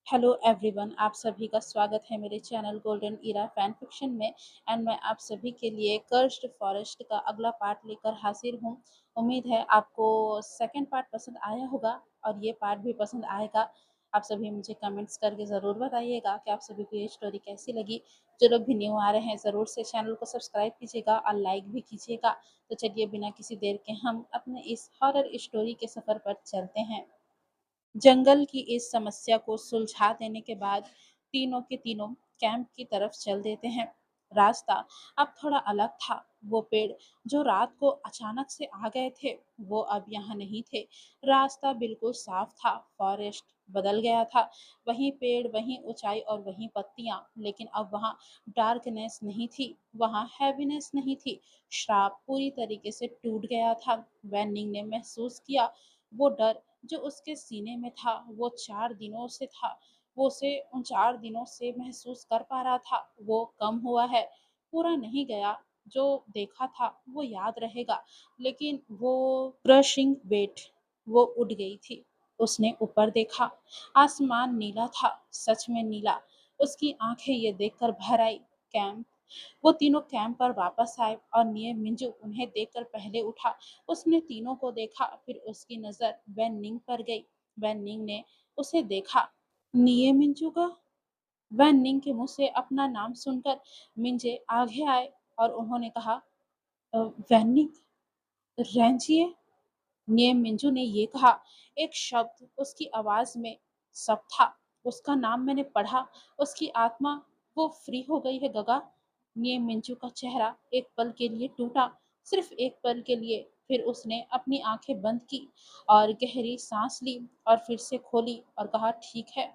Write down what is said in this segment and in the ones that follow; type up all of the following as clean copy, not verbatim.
Hello everyone, आप सभी का स्वागत है मेरे channel golden era fan fiction में। एंड मैं आप सभी के लिए कर्स्ड फॉरेस्ट का अगला पार्ट लेकर हाजिर हूँ। उम्मीद है आपको सेकंड पार्ट पसंद आया होगा और ये पार्ट भी पसंद आएगा। आप सभी मुझे कमेंट्स करके ज़रूर बताइएगा कि आप सभी को ये स्टोरी कैसी लगी। जो लोग भी न्यू आ रहे हैं ज़रूर से चैनल को सब्सक्राइब कीजिएगा और लाइक भी कीजिएगा। तो चलिए बिना किसी देर के हम अपने इस हॉरर स्टोरी के सफ़र पर चलते हैं। जंगल की इस समस्या को सुलझा देने के बाद तीनों के तीनों कैंप की तरफ चल देते हैं। रास्ता अब थोड़ा अलग था। वो पेड़ जो रात को अचानक से आ गए थे वो अब यहाँ नहीं थे। रास्ता बिल्कुल साफ था। फॉरेस्ट बदल गया था। वहीं पेड़, वहीं ऊंचाई और वहीं पत्तियां, लेकिन अब वहाँ डार्कनेस नहीं थी, वहाँ हैवीनेस नहीं थी। श्राप पूरी तरीके से टूट गया था। वैनिंग ने महसूस किया वो डर जो उसके सीने में था वो 4 दिनों से था। वो उसे उन 4 दिनों से महसूस कर पा रहा था। वो कम हुआ है, पूरा नहीं गया। जो देखा था वो याद रहेगा, लेकिन वो क्रशिंग वेट वो उड़ गई थी। उसने ऊपर देखा। आसमान नीला था, सच में नीला। उसकी आंखें ये देखकर भर आई। कैंप वो तीनों कैंप पर वापस आए और निये मिंजू उन्हें देखकर पहले उठा। उसने तीनों को देखा, फिर उसकी नजर वैन निंग पर गई। वैन निंग ने उसे देखा। निये मिंजू का? वैन निंग के मुंह से अपना नाम सुनकर मिंजे आगे आए और उन्होंने कहा, वैन निंग, रैंचिए। निये मिंजू ने ये कहा। एक शब्द उसकी आवाज में सब था। उसका नाम मैंने पढ़ा। उसकी आत्मा वो फ्री हो गई है गगा। निये मिंजू का चेहरा एक पल के लिए टूटा, सिर्फ एक पल के लिए। फिर उसने अपनी आंखें बंद की और गहरी सांस ली और फिर से खोली और कहा, ठीक है।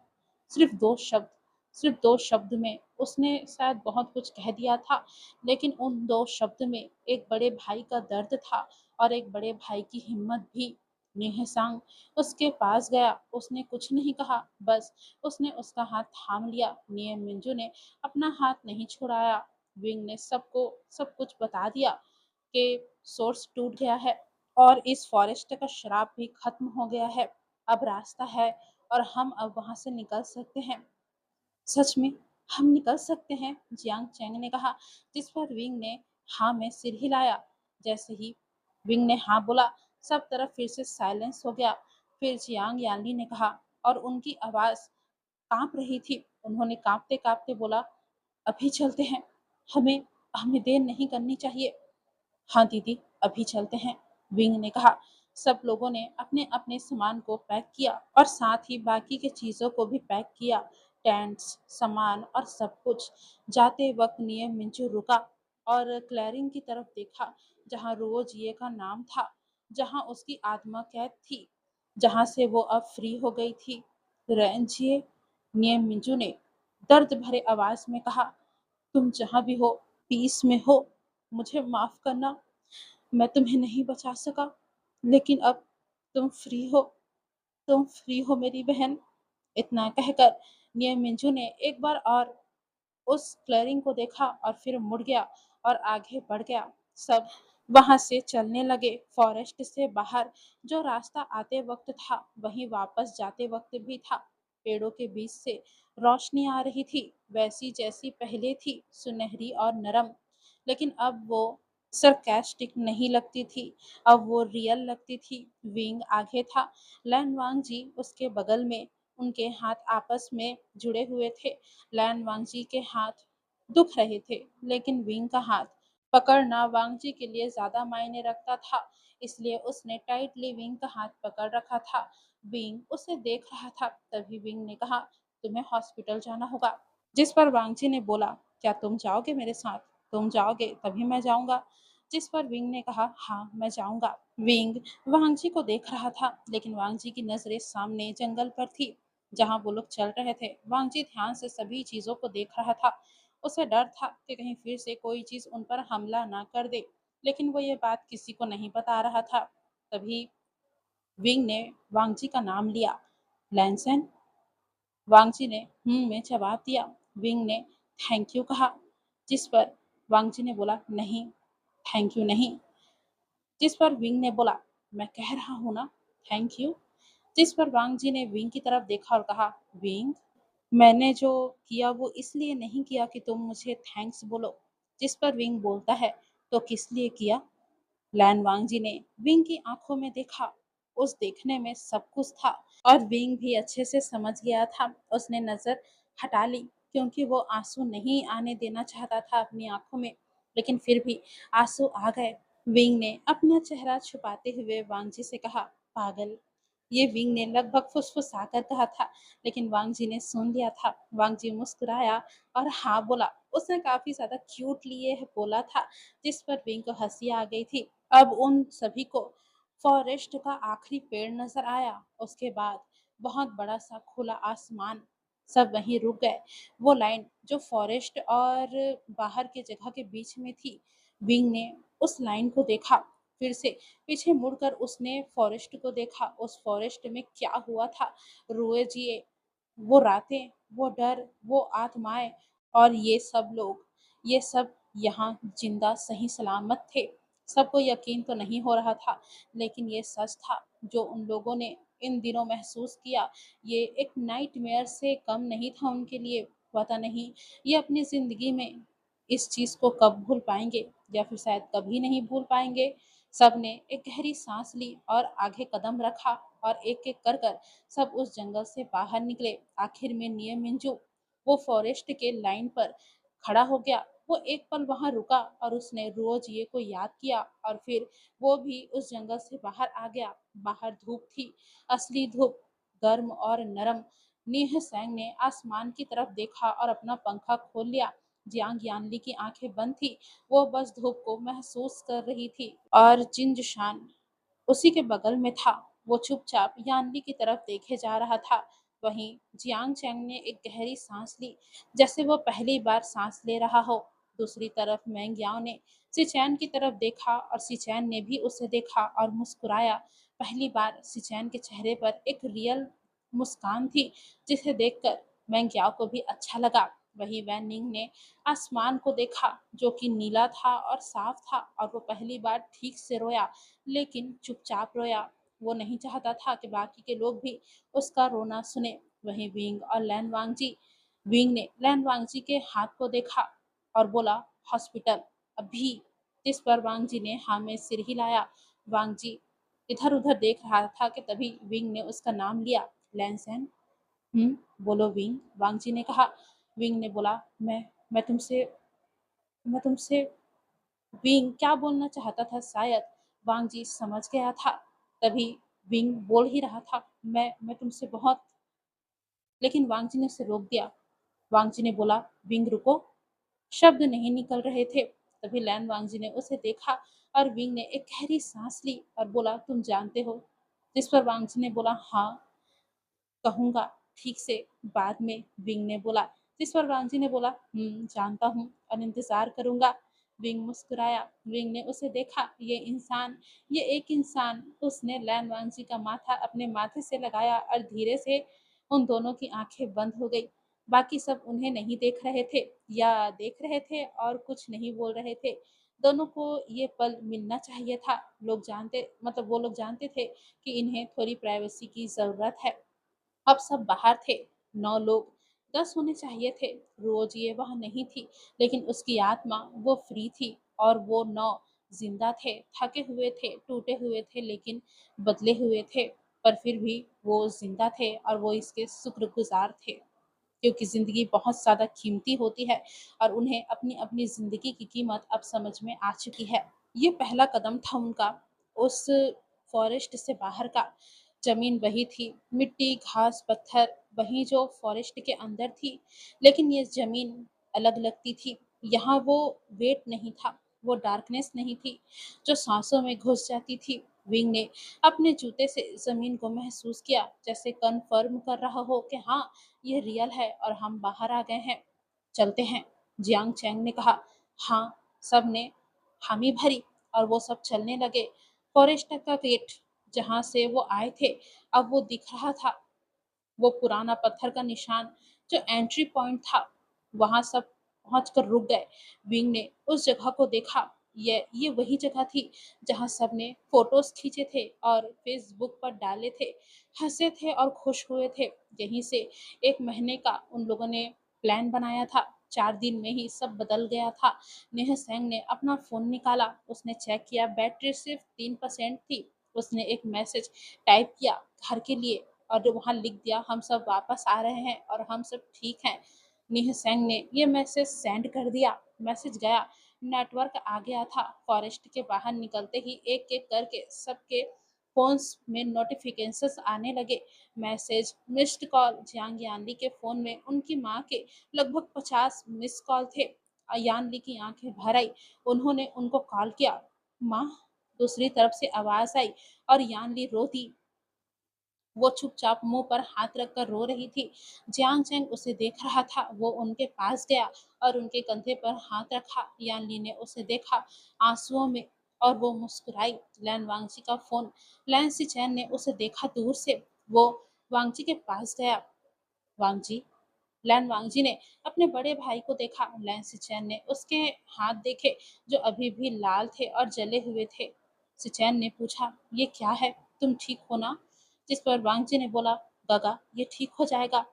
सिर्फ 2 शब्द, सिर्फ 2 शब्द में उसने शायद बहुत कुछ कह दिया था, लेकिन उन 2 शब्द में एक बड़े भाई का दर्द था और एक बड़े भाई की हिम्मत भी। निहसांग उसके पास गया। उसने कुछ नहीं कहा, बस उसने उसका हाथ थाम लिया। निये मिंजू ने अपना हाथ नहीं छुड़ाया। विंग ने सबको सब कुछ बता दिया कि सोर्स टूट गया है और इस फॉरेस्ट का श्राप भी खत्म हो गया है। अब रास्ता है और हम अब वहां से निकल सकते हैं। सच में हम निकल सकते हैं, जियांग चैंग ने कहा, जिस पर विंग ने हाँ में सिर हिलाया। जैसे ही विंग ने हाँ बोला, सब तरफ फिर से साइलेंस हो गया। फिर जियांग यानली ने कहा और उनकी आवाज कांप रही थी। उन्होंने कांपते कांपते बोला, अभी चलते हैं। हमें हमें देर नहीं करनी चाहिए। हाँ दीदी, अभी चलते हैं, विंग ने कहा। सब लोगों ने अपने अपने सामान को पैक किया और साथ ही बाकी के चीजों को भी पैक किया। टेंट्स, सामान और सब कुछ। जाते वक्त निये मिंचू रुका और क्लैरिंग की तरफ देखा, जहाँ रुओजिए का नाम था, जहाँ उसकी आत्मा कैद थी, जहाँ से वो अब फ्री हो गई थी। रेंजिए, निये मिंचू ने दर्द भरे आवाज में कहा, तुम जहाँ भी हो, पीस में हो। मुझे माफ करना, मैं तुम्हें नहीं बचा सका, लेकिन अब तुम फ्री हो। तुम फ्री हो मेरी बहन। इतना कहकर निये मिंजू ने एक बार और उस क्लेयरिंग को देखा और फिर मुड़ गया और आगे बढ़ गया। सब वहां से चलने लगे। फॉरेस्ट से बाहर जो रास्ता आते वक्त था वहीं वापस जाते वक्त भी था। पेड़ों के बीच से रोशनी आ रही थी, वैसी जैसी पहले थी, सुनहरी और नरम। लेकिन अब वो सरकास्टिक नहीं लगती थी, अब वो रियल लगती थी। विंग आगे था, लैन वांग जी उसके बगल में। उनके हाथ आपस में जुड़े हुए थे। लैन वांगजी के हाथ दुख रहे थे, लेकिन विंग का हाथ पकड़ना वांगजी के लिए ज्यादा मायने रखता था, इसलिए उसने टाइटली विंग का हाथ पकड़ रखा था। विंग उसे देख रहा था। तभी विंग ने कहा, तुम्हें हॉस्पिटल जाना होगा। जिस पर वांगजी ने बोला, क्या तुम जाओगे मेरे साथ? तुम जाओगे तभी मैं जाऊंगा। जिस पर विंग ने कहा, हाँ मैं जाऊंगा। विंग वांगजी को देख रहा था, लेकिन वांगजी की नजरें सामने जंगल पर थी, जहां वो लोग चल रहे थे। वांगजी ध्यान से सभी चीजों को देख रहा था। उसे डर था कि कहीं फिर से कोई चीज उन पर हमला ना कर दे, लेकिन वो ये बात किसी को नहीं बता रहा था। तभी विंग ने वांगजी का नाम लिया, लैंसन। वांगजी ने में जवाब दिया। विंग ने थैंक यू कहा, जिस पर वांगजी ने बोला, नहीं, थैंक यू नहीं। जिस पर विंग ने बोला, मैं कह रहा हूं ना, थैंक यू। जिस पर वांग जी ने विंग की तरफ देखा और कहा, विंग। मैंने जो किया वो इसलिए नहीं किया कि तुम मुझे थैंक्स बोलो। जिस पर विंग बोलता है, तो किस लिए किया? लैन वांगजी ने विंग की आंखों में देखा। उस देखने में सब कुछ था और विंग भी अच्छे से समझ गया था। उसने नजर हटा ली क्योंकि वो आंसू नहीं आने देना चाहता था अपनी आंखों में, लेकिन फिर भी आंसू आ गए। विंग ने अपना चेहरा छुपाते हुए वांगजी से कहा, पागल। ये विंग ने लगभग फुसफुसाकर कहा था, लेकिन वांगजी ने सुन लिया था। वांगजी मुस्कुराया और हाँ बोला। उसने काफी ज्यादा क्यूट लिए बोला था, जिस पर विंग को हंसी आ गई थी। अब उन सभी को फॉरेस्ट का आखिरी पेड़ नजर आया। उसके बाद बहुत बड़ा सा खुला आसमान। सब वहीं रुक गए। वो लाइन जो फॉरेस्ट और बाहर के जगह के बीच में थी, विंग ने उस लाइन को देखा। फिर से पीछे मुड़कर उसने फॉरेस्ट को देखा। उस फॉरेस्ट में क्या हुआ था? रोए जिए वो रातें, वो डर, वो आत्माएं और ये सब लोग, ये सब यहाँ जिंदा सही सलामत थे। सबको यकीन तो नहीं हो रहा था, लेकिन ये सच था जो उन लोगों ने इन दिनों महसूस किया। ये एक नाइटमेयर से कम नहीं था उनके लिए। पता नहीं ये अपनी जिंदगी में इस चीज को कब भूल पाएंगे, या फिर शायद कभी नहीं भूल पाएंगे। सबने एक गहरी सांस ली और आगे कदम रखा और एक एक कर कर सब उस जंगल से बाहर निकले। आखिर में नियम मिंजू वो फॉरेस्ट के लाइन पर खड़ा हो गया। वो एक पल वहां रुका और उसने रोज ये को याद किया और फिर वो भी उस जंगल से बाहर आ गया। बाहर धूप थी, असली धूप, गर्म और नरम। नीह सैंग ने आसमान की तरफ देखा और अपना पंखा खोल लिया। जियांग यानली की आंखें बंद थी। वो बस धूप को महसूस कर रही थी और जिंजशान उसी के बगल में था। वो चुपचाप यानली की तरफ देखे जा रहा था। वहीं जियांग चैंग ने एक गहरी सांस ली, जैसे वो पहली बार सांस ले रहा हो। दूसरी तरफ मैंग याओ ने सिचैन की तरफ देखा और सिचैन ने भी उसे देखा और मुस्कुराया। पहली बार सिचैन के चेहरे पर एक रियल मुस्कान थी, जिसे देखकर मैंग याओ को भी अच्छा लगा। वही वैन निंग ने आसमान को देखा, जो कि नीला था और साफ था, और वो पहली बार ठीक से रोया, लेकिन चुपचाप रोया। वो नहीं चाहता था कि बाकी के लोग भी उसका रोना सुने। वहीं विंग और लैन वांगजी, विंग ने लैन वांगजी के हाथ को देखा और बोला, हॉस्पिटल अभी। जिस पर वांगजी ने हाँ में सिर हिलाया। वांगजी इधर उधर देख रहा था कि तभी विंग ने उसका नाम लिया, लैनसेन। बोलो विंग, वांगजी ने कहा। विंग ने बोला, मैं तुमसे मैं तुमसे विंग क्या बोलना चाहता था, शायद वांगजी समझ गया था। तभी विंग बोल ही रहा था, मैं तुमसे बहुत, लेकिन वांगजी ने उसे रोक दिया। वांगजी ने बोला, विंग रुको। शब्द नहीं निकल रहे थे। तभी लैन वांगजी ने उसे देखा और विंग ने एक गहरी सांस ली और बोला, तुम जानते हो? जिस पर वांगजी ने बोला, हाँ कहूंगा ठीक से बाद में, विंग ने बोला। जिस पर वांगजी ने बोला, जानता हूँ और इंतजार करूंगा। विंग मुस्कुराया। विंग ने उसे देखा, ये एक इंसान। उसने लैन वांगजी का माथा अपने माथे से लगाया और धीरे से उन दोनों की आंखें बंद हो गई। बाकी सब उन्हें नहीं देख रहे थे, या देख रहे थे और कुछ नहीं बोल रहे थे। दोनों को ये पल मिलना चाहिए था। वो लोग जानते थे कि इन्हें थोड़ी प्राइवेसी की जरूरत है। अब सब बाहर थे। 9 लोग, 10 होने चाहिए थे। रोज ये वहां नहीं थी, लेकिन उसकी आत्मा वो फ्री थी और वो 9 जिंदा थे, थके हुए थे, टूटे हुए थे, लेकिन बदले हुए थे। पर फिर भी वो जिंदा थे और वो इसके शुक्रगुजार थे, क्योंकि जिंदगी बहुत ज्यादा कीमती होती है और उन्हें अपनी अपनी जिंदगी की कीमत अब समझ में आ चुकी है। ये पहला कदम था उनका उस फॉरेस्ट से बाहर का। जमीन वही थी, मिट्टी, घास, पत्थर, वही जो फॉरेस्ट के अंदर थी, लेकिन ये जमीन अलग लगती थी। यहाँ वो वेट नहीं था, वो डार्कनेस नहीं थी जो सांसों में घुस जाती थी। विंग ने अपने जूते से जमीन को महसूस किया, जैसे कन्फर्म कर रहा हो कि हाँ, ये रियल है और हम बाहर आ गए हैं। चलते हैं, जियांग चैंग ने कहा। हाँ, सब ने हामी भरी और वो सब चलने लगे। फॉरेस्ट का गेट जहां से वो आए थे, अब वो दिख रहा था। वो पुराना पत्थर का निशान जो एंट्री पॉइंट था, वहां सब पहुंचकर रुक गए। विंग ने उस जगह को देखा। ये वही जगह थी जहाँ सबने फ़ोटोज़ खींचे थे और फ़ेसबुक पर डाले थे, हँसे थे और खुश हुए थे। यहीं से 1 महीने का उन लोगों ने प्लान बनाया था। 4 दिन में ही सब बदल गया था। नेहा सेंग ने अपना फ़ोन निकाला, उसने चेक किया बैटरी सिर्फ़ 3% थी। उसने एक मैसेज टाइप किया घर के लिए और वहाँ लिख दिया हम सब वापस आ रहे हैं और हम सब ठीक हैं। नेहा सेंग ने ये मैसेज सेंड कर दिया। मैसेज गया, नेटवर्क आ गया था। फॉरेस्ट के बाहर निकलते ही एक-एक करके सबके फ़ोन्स में नोटिफ़िकेशंस आने लगे। Message, missed call, Jiang Yanli के फ़ोन में उनकी माँ के लगभग 50 मिस्ड कॉल थे। यानली की आँखें भर आई। उन्होंने उनको कॉल किया, माँ! दूसरी तरफ से आवाज़ आई और यानली रो दी। वो चुपचाप मुँह पर हाथ रखकर रो रही थी। जियांग चैंग उसे देख रहा था। वो उनके पास गया और उनके कंधे पर हाथ रखा। यान ली ने उसे देखा आँसुओं में और वो मुस्कुराई। लैन वांगची का फ़ोन। लैन सिचैन ने उसे देखा दूर से। वो वांगची के पास गया। वांगजी, लैन वांगजी ने अपने बड़े भाई को देखा। लैन सिचैन ने उसके हाथ देखे जो अभी भी लाल थे और जले हुए थे। सिचैन ने पूछा, ये क्या है? तुम ठीक हो ना? जिस पर वांगजी ने बोला, गगा, ये ठीक हो जाएगा।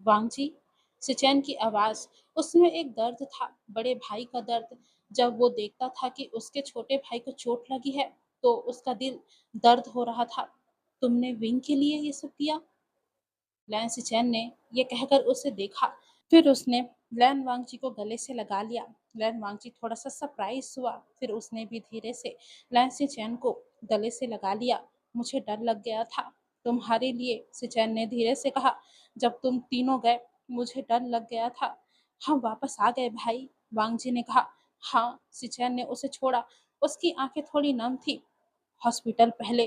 वांगजी, सिचैन की आवाज़, उसमें एक दर्द था, बड़े भाई का दर्द। जब वो देखता था कि उसके छोटे भाई को चोट लगी है, तो उसका दिल दर्द हो रहा था। तुमने विंग के लिए ये सब किया? लैन सिचैन ने ये कहकर उसे देखा। फिर उसने लैन वांगची को गले से लगा लिया। लैन वांगची थोड़ा-सा सरप्राइज़ हुआ, फिर उसने भी धीरे से लैन सिचैन को गले से लगा लिया। मुझे डर लग गया था, तुम्हारे लिए, सिचैन ने धीरे से कहा। जब तुम तीनों गए, मुझे डर लग गया था। हम वापस आ गए भाई, वांगजी ने कहा। हाँ, सिचैन ने उसे छोड़ा। उसकी आंखें थोड़ी नम थी। हॉस्पिटल पहले,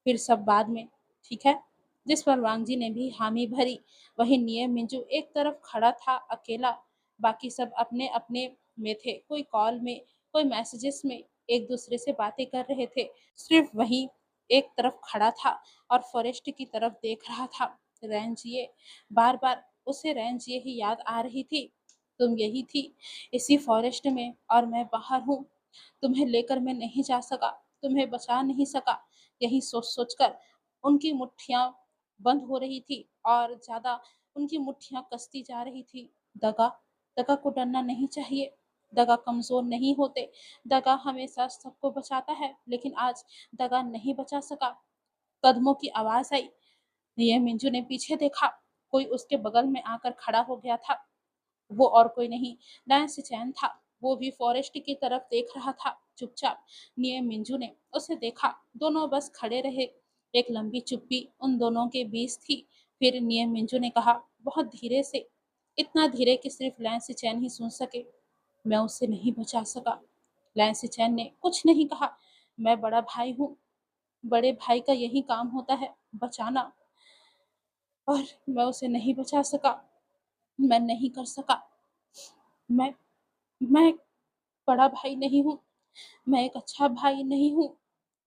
फिर सब बाद में, ठीक है? जिस पर वांगजी ने भी हामी भरी। वहीं निये मिंजू एक तरफ खड़ा था अकेला, बाकी सब अपने-अपने में थे। कोई कॉल में, कोई मैसेजेस में एक दूसरे से बातें कर रहे थे। सिर्फ वही एक तरफ खड़ा था और फॉरेस्ट की तरफ देख रहा था। रेंजिए, बार-बार उसे रेंजिए ही याद आ रही थी। तुम यही थी, इसी फॉरेस्ट में और मैं बाहर हूँ। तुम्हें लेकर मैं नहीं जा सका, तुम्हें बचा नहीं सका। यही सोच-सोच कर उनकी मुट्ठियाँ बंद हो रही थी और ज़्यादा उनकी मुट्ठियाँ कसती जा रही थी। दगा, दगा को डरना नहीं चाहिए। दगा कमज़ोर नहीं होते। दगा हमेशा सबको बचाता है, लेकिन आज दगा नहीं बचा सका। कदमों की आवाज़ आई। ये मिंजू ने पीछे देखा। कोई उसके बगल में आकर खड़ा हो गया था। वो और कोई नहीं, नैन्सी चैन था। वो भी फॉरेस्ट की तरफ देख रहा था, चुपचाप। निये मिंजू ने उसे देखा। दोनों बस खड़े रहे। एक लंबी चुप्पी उन दोनों के बीच थी। फिर निये मिंजू ने कहा, बहुत धीरे से, इतना धीरे कि सिर्फ लैन्सी चैन ही सुन सके, मैं उसे नहीं बचा सका। लैन्सी चैन ने कुछ नहीं कहा। मैं बड़ा भाई हूँ। बड़े भाई का यही काम होता है, बचाना। और मैं उसे नहीं बचा सका। मैं नहीं कर सका। मैं मैं बड़ा भाई नहीं हूँ, मैं एक अच्छा भाई नहीं हूँ।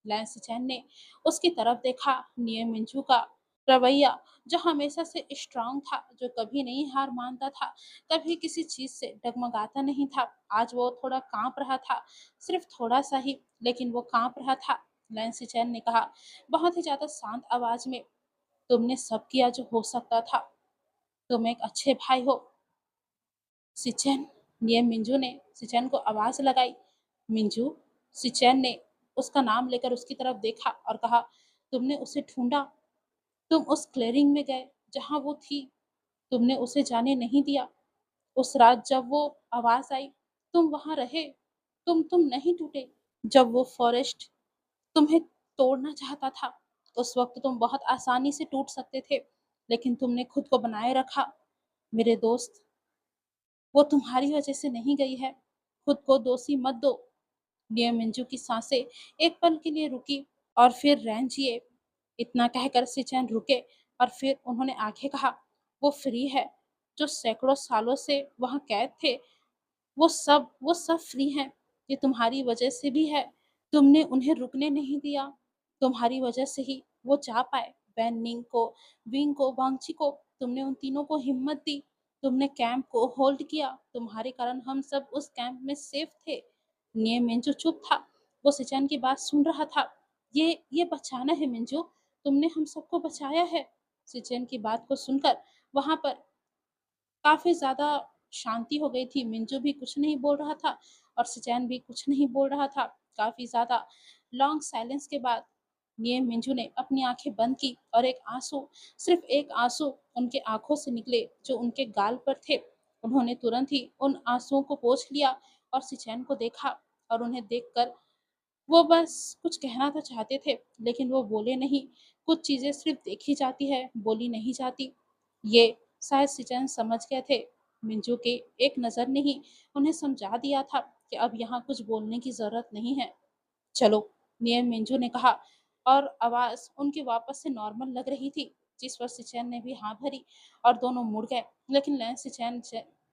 लैंस चैन ने उसकी तरफ देखा। निये मिंजू का रवैया जो हमेशा से स्ट्रांग था, जो कभी नहीं हार मानता था, कभी किसी चीज से डगमगाता नहीं था, आज वो थोड़ा कांप रहा था, सिर्फ थोड़ा सा ही, लेकिन वो कांप रहा था। लैंस चैन ने कहा बहुत ही ज्यादा शांत आवाज में, तुमने सब किया जो हो सकता था, तुम एक अच्छे भाई हो। सिचेन, ये मिंजू ने सिचेन को आवाज लगाई। मिंजू, सिचेन ने उसका नाम लेकर उसकी तरफ देखा और कहा, तुमने उसे ढूंढा, तुम उस क्लियरिंग में गए जहां वो थी, तुमने उसे जाने नहीं दिया। उस रात जब वो आवाज आई, तुम वहां रहे, तुम नहीं टूटे। जब वो फॉरेस्ट तुम्हें तोड़ना चाहता था, उस वक्त तुम बहुत आसानी से टूट सकते थे, लेकिन तुमने खुद को बनाए रखा। मेरे दोस्त, वो तुम्हारी वजह से नहीं गई है, खुद को दोषी मत दो। डियर मिंजू की सांसें एक पल के लिए रुकी और फिर रैंचिए, इतना कहकर सिचैन रुके और फिर उन्होंने आगे कहा, वो फ्री है, जो सैकड़ों सालों से वहां कैद थे, वो सब फ्री हैं। ये तुम्हारी वजह से भी है। तुमने उन्हें रुकने नहीं दिया। तुम्हारी वजह से ही वो जा पाए। वैन निंग को, विंग को, वांगची को, तुमने उन तीनों को हिम्मत दी। तुमने कैंप को होल्ड किया। तुम्हारे कारण हम सब उस कैंप में सेफ थे। निये मिंजू चुप था, वो सिचेन की बात सुन रहा था। ये बचाना है मिंजू, तुमने हम सबको बचाया है। सिचेन की बात को सुनकर वहाँ पर काफ़ी ज़्यादा शांति हो गई थी। मिंजू भी कुछ नहीं बोल रहा था और सिचैन भी कुछ नहीं बोल रहा था। काफ़ी ज़्यादा लॉन्ग साइलेंस के बाद ये मिंजू ने अपनी आँखें बंद की और एक आँसू, सिर्फ़ एक आँसू उनके आँखों से निकले जो उनके गाल पर थे। उन्होंने तुरंत ही उन आँसुओं को पोंछ लिया और सिचैन को देखा और उन्हें देखकर वो बस कुछ कहना तो चाहते थे, लेकिन वो बोले नहीं। कुछ चीज़ें सिर्फ़ देखी जाती है, बोली नहीं जाती। ये शायद सिचन समझ गए थे। मिंजू की एक नज़र ने ही उन्हें समझा दिया था कि अब यहाँ कुछ बोलने की ज़रूरत नहीं है। चलो, नियम मिंजू ने कहा और आवाज़ उनकी वापस से नॉर्मल लग रही थी, जिस पर सिचैन ने भी हाँ भरी और दोनों मुड़ गए। लेकिन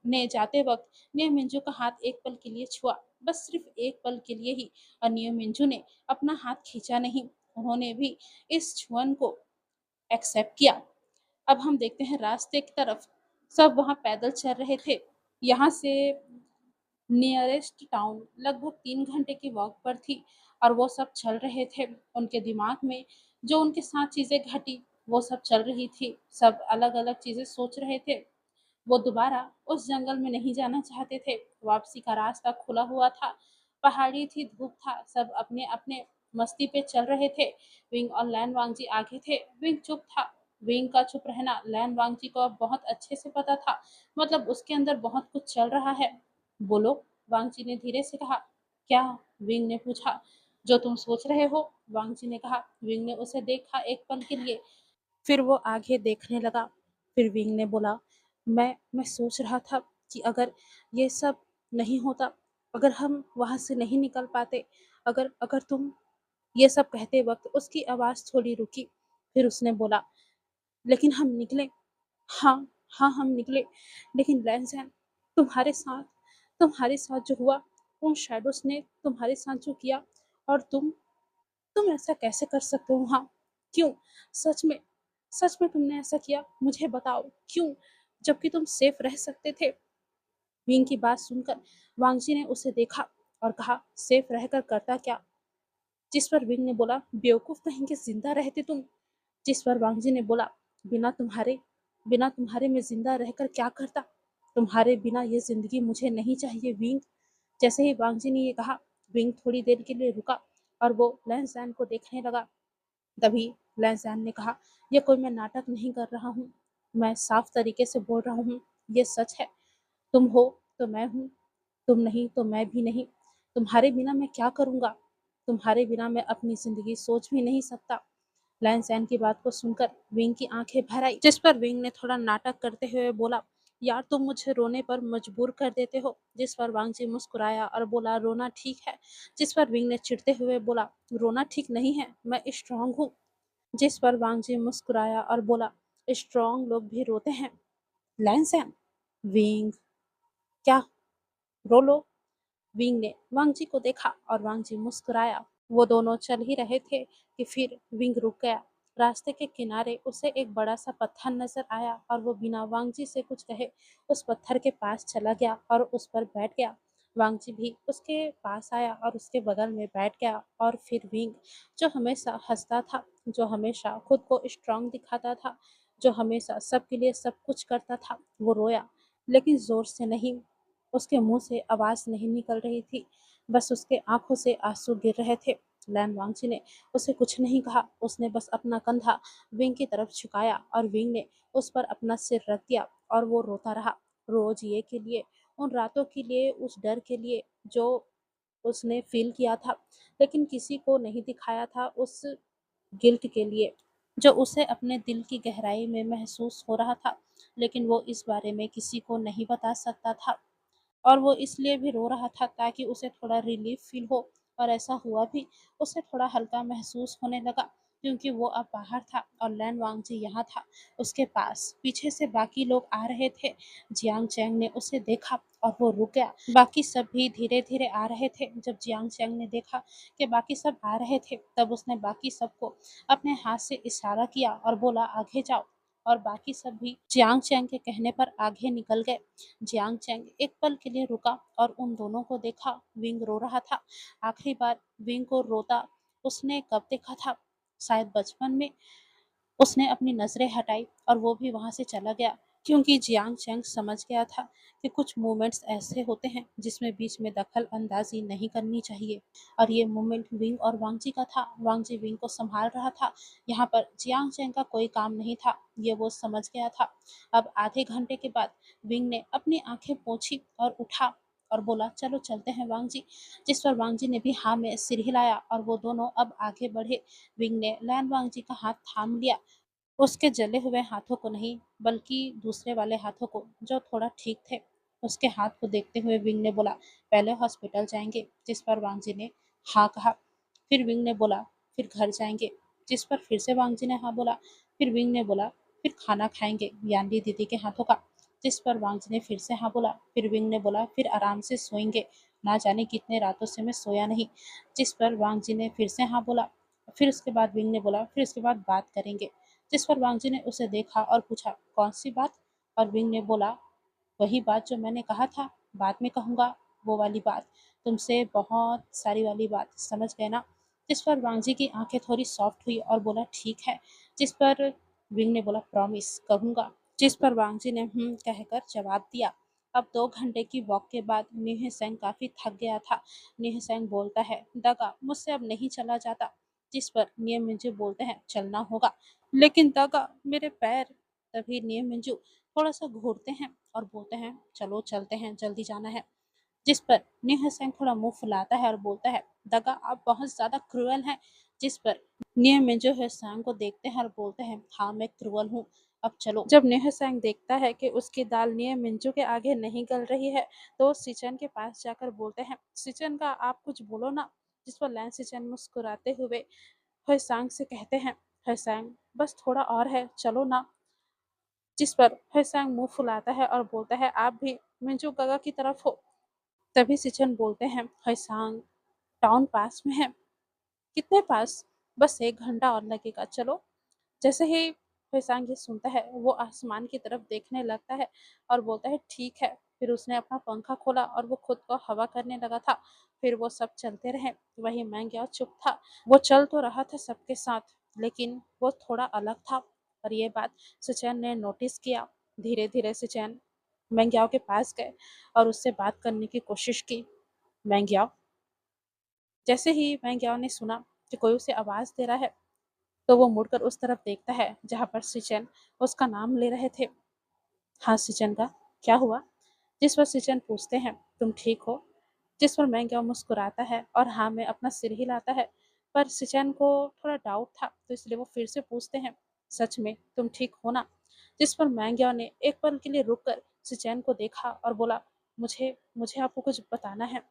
ने जाते वक़्त नियम मिंजू का हाथ एक पल के लिए छुआ, बस सिर्फ़ एक पल के लिए ही, और नियम मिंजू ने अपना हाथ खींचा नहीं। उन्होंने भी इस छुअन को एक्सेप्ट किया। अब हम देखते हैं रास्ते की तरफ, सब वहाँ पैदल चल रहे थे। यहाँ से नियरेस्ट टाउन लगभग 3 घंटे की वॉक पर थी और वो सब चल रहे थे। उनके दिमाग में जो उनके साथ चीज़ें घटी, वो सब चल रही थी। सब अलग-अलग चीज़ें सोच रहे थे। वो दोबारा उस जंगल में नहीं जाना चाहते थे। वापसी का रास्ता खुला हुआ था, पहाड़ी थी, धूप था, सब अपने-अपने मस्ती पे चल रहे थे। विंग और लैन वांगजी आगे थे, विंग चुप था। विंग का चुप रहना लैन वांगजी को अब बहुत अच्छे से पता था, मतलब उसके अंदर बहुत कुछ चल रहा है। बोलो, वांगजी ने धीरे से कहा। क्या? विंग ने पूछा। जो तुम सोच रहे हो, वांगजी ने कहा। विंग ने उसे देखा एक पल के लिए, फिर वो आगे देखने लगा। फिर विंग ने बोला, मैं सोच रहा था कि अगर ये सब नहीं होता, अगर हम वहाँ से नहीं निकल पाते, अगर अगर तुम ये सब कहते वक़्त उसकी आवाज़ थोड़ी रुकी। फिर उसने बोला, लेकिन हम निकले। हाँ, हाँ हम निकले, लेकिन लैंसैन, तुम्हारे साथ तुम्हारे साथ जो हुआ, उन शैडोज़ ने तुम्हारे साथ जो किया, और तुम ऐसा कैसे कर सकते हो वहाँ? क्यों? सच में सच में तुमने ऐसा किया? मुझे बताओ, क्यों? जबकि तुम सेफ रह सकते थे। विंग की बात सुनकर वांगजी ने उसे देखा और कहा, सेफ रहकर करता क्या? जिस पर विंग ने बोला, बेवकूफ कहीं के, जिंदा रहते तुम। जिस पर वांगजी ने बोला, बिना तुम्हारे बिना तुम्हारे मैं जिंदा रहकर क्या करता? तुम्हारे बिना ये जिंदगी मुझे नहीं चाहिए विंग। जैसे ही वांगजी ने ये कहा, विंग थोड़ी देर के लिए रुका और वो लैंसैन को देखने लगा। तभी लैंसैन ने कहा, ये कोई मैं नाटक नहीं कर रहा हूँ, मैं साफ तरीके से बोल रहा हूँ, ये सच है। तुम हो तो मैं हूँ, तुम नहीं तो मैं भी नहीं। तुम्हारे बिना मैं क्या करूँगा? तुम्हारे बिना मैं अपनी ज़िंदगी सोच भी नहीं सकता। लैंसैन की बात को सुनकर विंग की आंखें भर आई, जिस पर विंग ने थोड़ा नाटक करते हुए बोला, यार तुम मुझे रोने पर मजबूर कर देते हो। जिस पर वांगजी मुस्कुराया और बोला, रोना ठीक है। जिस पर विंग ने चिढ़ते हुए बोला, रोना ठीक नहीं है, मैं स्ट्रांग हूँ। जिस पर वांगजी मुस्कुराया और बोला, स्ट्रांग लोग भी रोते हैं। लैंसैन, विंग, क्या? रो लो। विंग ने वांगजी को देखा और वांगजी मुस्कुराया। वो दोनों चल ही रहे थे कि फिर विंग रुक गया। रास्ते के किनारे उसे एक बड़ा सा पत्थर नजर आया और वो बिना वांगजी से कुछ कहे उस पत्थर के पास चला गया और उस पर बैठ गया। वांगजी भी उसके पास आया और उसके बगल में बैठ गया। और फिर विंग, जो हमेशा हंसता था, जो हमेशा खुद को स्ट्रांग दिखाता था, जो हमेशा सबके लिए सब कुछ करता था, वो रोया, लेकिन जोर से नहीं। उसके मुंह से आवाज नहीं निकल रही थी, बस उसके आंखों से आंसू गिर रहे थे। लैन वांगची ने उसे कुछ नहीं कहा, उसने बस अपना कंधा विंग की तरफ झुकाया और विंग ने उस पर अपना सिर रख दिया और वो रोता रहा। रोज ये के लिए, उन रातों के लिए, उस डर के लिए जो उसने फील किया था, लेकिन किसी को नहीं दिखाया था, उस गिल्ट के लिए जो उसे अपने दिल की गहराई में महसूस हो रहा था, लेकिन वो इस बारे में किसी को नहीं बता सकता था। और वो इसलिए भी रो रहा था ताकि उसे थोड़ा रिलीफ फील हो, और ऐसा हुआ भी। उसे थोड़ा हल्का महसूस होने लगा क्योंकि वो अब बाहर था और लैन वांगजी यहाँ था उसके पास। पीछे से बाकी लोग आ रहे थे। जियांग चैंग ने उसे देखा और वो रुक गया। बाकी सब भी धीरे धीरे आ रहे थे। जब जियांग चैंग ने देखा कि बाकी सब आ रहे थे, तब उसने बाकी सबको अपने हाथ से इशारा किया और बोला, आगे जाओ। और बाकी सब भी जियांग चैंग के कहने पर आगे निकल गए। जियांग चैंग एक पल के लिए रुका और उन दोनों को देखा। विंग रो रहा था। आखिरी बार विंग को रोता उसने कब देखा था? शायद बचपन में। उसने अपनी नजरें हटाई और वो भी वहां से चला गया, क्योंकि जियांग चैंग समझ गया था कि कुछ मोमेंट्स ऐसे होते हैं जिसमें बीच में दखल अंदाजी नहीं करनी चाहिए। और ये मोमेंट विंग और वांगजी का था। वांगजी विंग को संभाल रहा था। यहाँ पर जियांग चैंग का कोई काम नहीं था, ये वो समझ गया था। अब आधे घंटे के बाद विंग ने अपनी आंखें पोंछी और उठा और बोला, चलो चलते हैं वांगजी। जिस पर वांगजी ने भी हाँ में सिर हिलाया और वो दोनों अब आगे बढ़े। विंग ने लैन वांगजी का हाथ थाम लिया, उसके जले हुए हाथों को नहीं, बल्कि दूसरे वाले हाथों को जो थोड़ा ठीक थे। उसके हाथ को देखते हुए विंग ने बोला, पहले हॉस्पिटल जाएंगे। जिस पर वांगजी ने हाँ कहा। फिर विंग ने बोला, फिर घर जाएंगे। जिस पर फिर से वांगजी ने हाँ बोला। फिर विंग ने बोला, फिर खाना खाएंगे यानी दीदी के हाथों का। जिस पर वांगजी ने फिर से हाँ बोला। फिर विंग ने बोला, फिर आराम से सोएंगे। ना जाने कितने रातों से मैं सोया नहीं। जिस पर वांगजी ने फिर से हाँ बोला। फिर उसके बाद विंग ने बोला, फिर उसके बाद बात करेंगे। जिस पर वांगजी ने उसे देखा और पूछा, कौन सी बात? और विंग ने बोला, वही बात जो मैंने कहा था बाद में कहूँगा, वो वाली बात, तुमसे बहुत सारी वाली बात, समझ गए ना? जिस पर वांगजी की आंखें थोड़ी सॉफ्ट हुई और बोला, ठीक है। जिस पर विंग ने बोला, प्रॉमिस कहूँगा। जिस पर वांगजी ने कहकर जवाब दिया। अब 2 घंटे की वॉक के बाद नीह सेंग काफी थक गया था। नीह सेंग बोलता है, दगा मुझसे अब नहीं चला जाता। जिस पर नियम मुझे बोलते हैं, चलना होगा। लेकिन दगा मेरे पैर। तभी नियम मिंजू थोड़ा सा घूरते हैं और बोलते हैं, चलो चलते हैं, जल्दी जाना है। जिस पर नेहा सेन थोड़ा मुंह फुलाता है और बोलता है, दगा आप बहुत ज्यादा क्रूअल हैं। जिस पर नियम मिंजू है सैंग को देखते हैं और बोलते हैं, हाँ मैं क्रूअल हूँ, अब चलो। जब नेहा सैंग देखता है कि उसकी दाल नियम मिंजू के आगे नहीं गल रही है, तो वो सिचन के पास जाकर बोलते हैं, सिचन का आप कुछ बोलो ना। जिस पर लैन सिचन मुस्कुराते हुए फैसांग से कहते हैं, फैसांग बस थोड़ा और है, चलो ना। जिस पर फैसांग मुंह फुलाता है और बोलता है, आप भी मिंजू गगा की तरफ हो। तभी सिचन बोलते हैं, फैसांग टाउन पास में है। कितने पास? बस 1 घंटा और लगेगा, चलो। जैसे ही फैसांग ये सुनता है, वो आसमान की तरफ देखने लगता है और बोलता है, ठीक है। फिर उसने अपना पंखा खोला और वो खुद को हवा करने लगा था। फिर वो सब चलते रहे। वही मैंग्याओ चुप था। वो चल तो रहा था सबके साथ, लेकिन वो थोड़ा अलग था। और ये बात सुचैन ने नोटिस किया। धीरे धीरे सुचैन मैंग्याओ के पास गए और उससे बात करने की कोशिश की। मैंग्याओ। जैसे ही मैंग्याओ ने सुना कि कोई उसे आवाज दे रहा है, तो वो मुड़कर उस तरफ देखता है जहां पर सिचन उसका नाम ले रहे थे। हाँ सिचन का क्या हुआ? जिस पर सिचन पूछते हैं, तुम ठीक हो? जिस पर मैंग्याओ मुस्कुराता है और हाँ में अपना सिर हिलाता है। पर सिचन को थोड़ा डाउट था, तो इसलिए वो फिर से पूछते हैं, सच में तुम ठीक हो ना? जिस पर मैंग्याओ ने एक पल के लिए रुककर सिचन को देखा और बोला, मुझे मुझे आपको कुछ बताना है।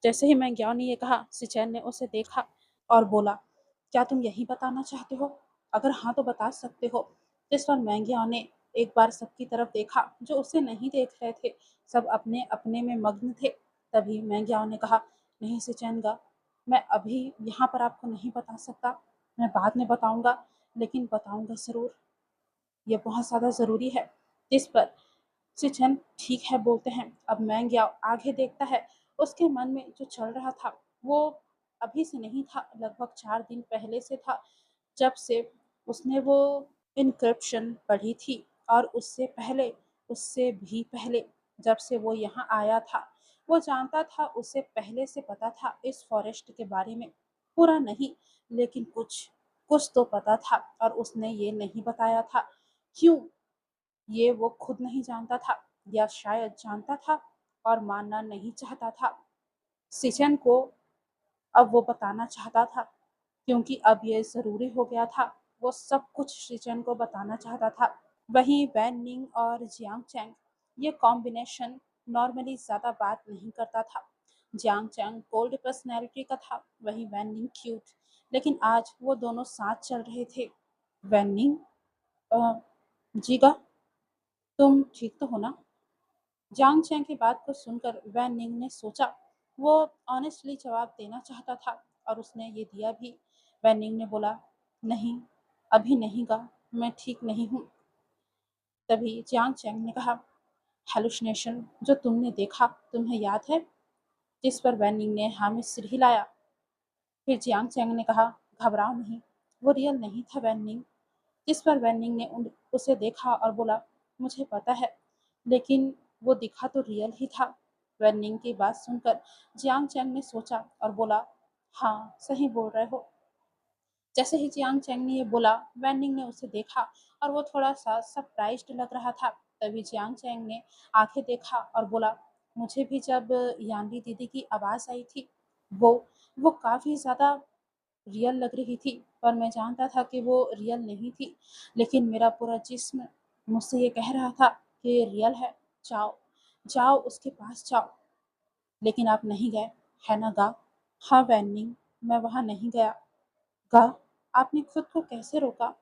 जैसे ही मैंग्याओ ने ये कहा, सिचैन ने उसे देखा और बोला, क्या तुम यही बताना चाहते हो? अगर हाँ तो बता सकते हो। जिस पर मैंग्याओ ने एक बार सबकी तरफ देखा जो उसे नहीं देख रहे थे। सब अपने अपने में मग्न थे। तभी मैंग्याओ ने कहा, नहीं सिचैनगा, मैं अभी यहाँ पर आपको नहीं बता सकता। मैं बाद में बताऊंगा, लेकिन बताऊंगा जरूर। ये बहुत ज़्यादा ज़रूरी है। जिस पर सिचन ठीक है बोलते हैं। अब मैंग्याओ आगे देखता है। उसके मन में जो चल रहा था, वो अभी से नहीं था, लगभग 4 दिन पहले से था। जब से उसने वो इनक्रिप्शन पढ़ी थी, और उससे पहले, उससे भी पहले, जब से वो यहाँ आया था। वो जानता था, उसे पहले से पता था इस फॉरेस्ट के बारे में। पूरा नहीं, लेकिन कुछ कुछ तो पता था, और उसने ये नहीं बताया था। क्यों? ये वो खुद नहीं जानता था, या शायद जानता था और मानना नहीं चाहता था। सिचन को अब वो बताना चाहता था, क्योंकि अब ये जरूरी हो गया था। वो सब कुछ सिचन को बताना चाहता था। वहीं वैन निंग और जियांग चैंग, ये कॉम्बिनेशन नॉर्मली ज्यादा बात नहीं करता था। जियांग चैंग कोल्ड पर्सनैलिटी का था, वहीं वैन निंग क्यूट। लेकिन आज वो दोनों साथ चल रहे थे। वैन निंग, जीगा, तुम ठीक तो हो ना? जांग चैंग की बात को सुनकर वैन निंग ने सोचा। वो ऑनेस्टली जवाब देना चाहता था, और उसने ये दिया भी। वैन निंग ने बोला, नहीं, अभी नहीं गा, मैं ठीक नहीं हूँ। तभी जियांग चैंग ने कहा, हेलुसिनेशन जो तुमने देखा तुम्हें याद है? जिस पर वैनिंग ने हाँ में सिर हिलाया। फिर जियांग चैंग ने कहा, घबराओ नहीं, वो रियल नहीं था वैनिंग। जिस पर वैनिंग ने उसे देखा और बोला, मुझे पता है, लेकिन वो दिखा तो रियल ही था। वैनिंग की बात सुनकर जियांग चैंग ने सोचा और बोला, हाँ सही बोल रहे हो। जैसे ही जियांग चैंग ने ये बोला, वैनिंग ने उसे देखा और वो थोड़ा सा सरप्राइज्ड लग रहा था। तभी जियांग चैंग ने आंखें देखा और बोला, मुझे भी जब यानली दीदी की आवाज़ आई थी, वो वो काफ़ी ज़्यादा रियल लग रही थी, पर मैं जानता था कि वो रियल नहीं थी। लेकिन मेरा पूरा जिस्म मुझसे ये कह रहा था कि ये रियल है, जाओ, जाओ उसके पास जाओ। लेकिन आप नहीं गए, है ना गा? हाँ वैनिंग, मैं वहाँ नहीं गया। गा, आपने खुद को कैसे रोका?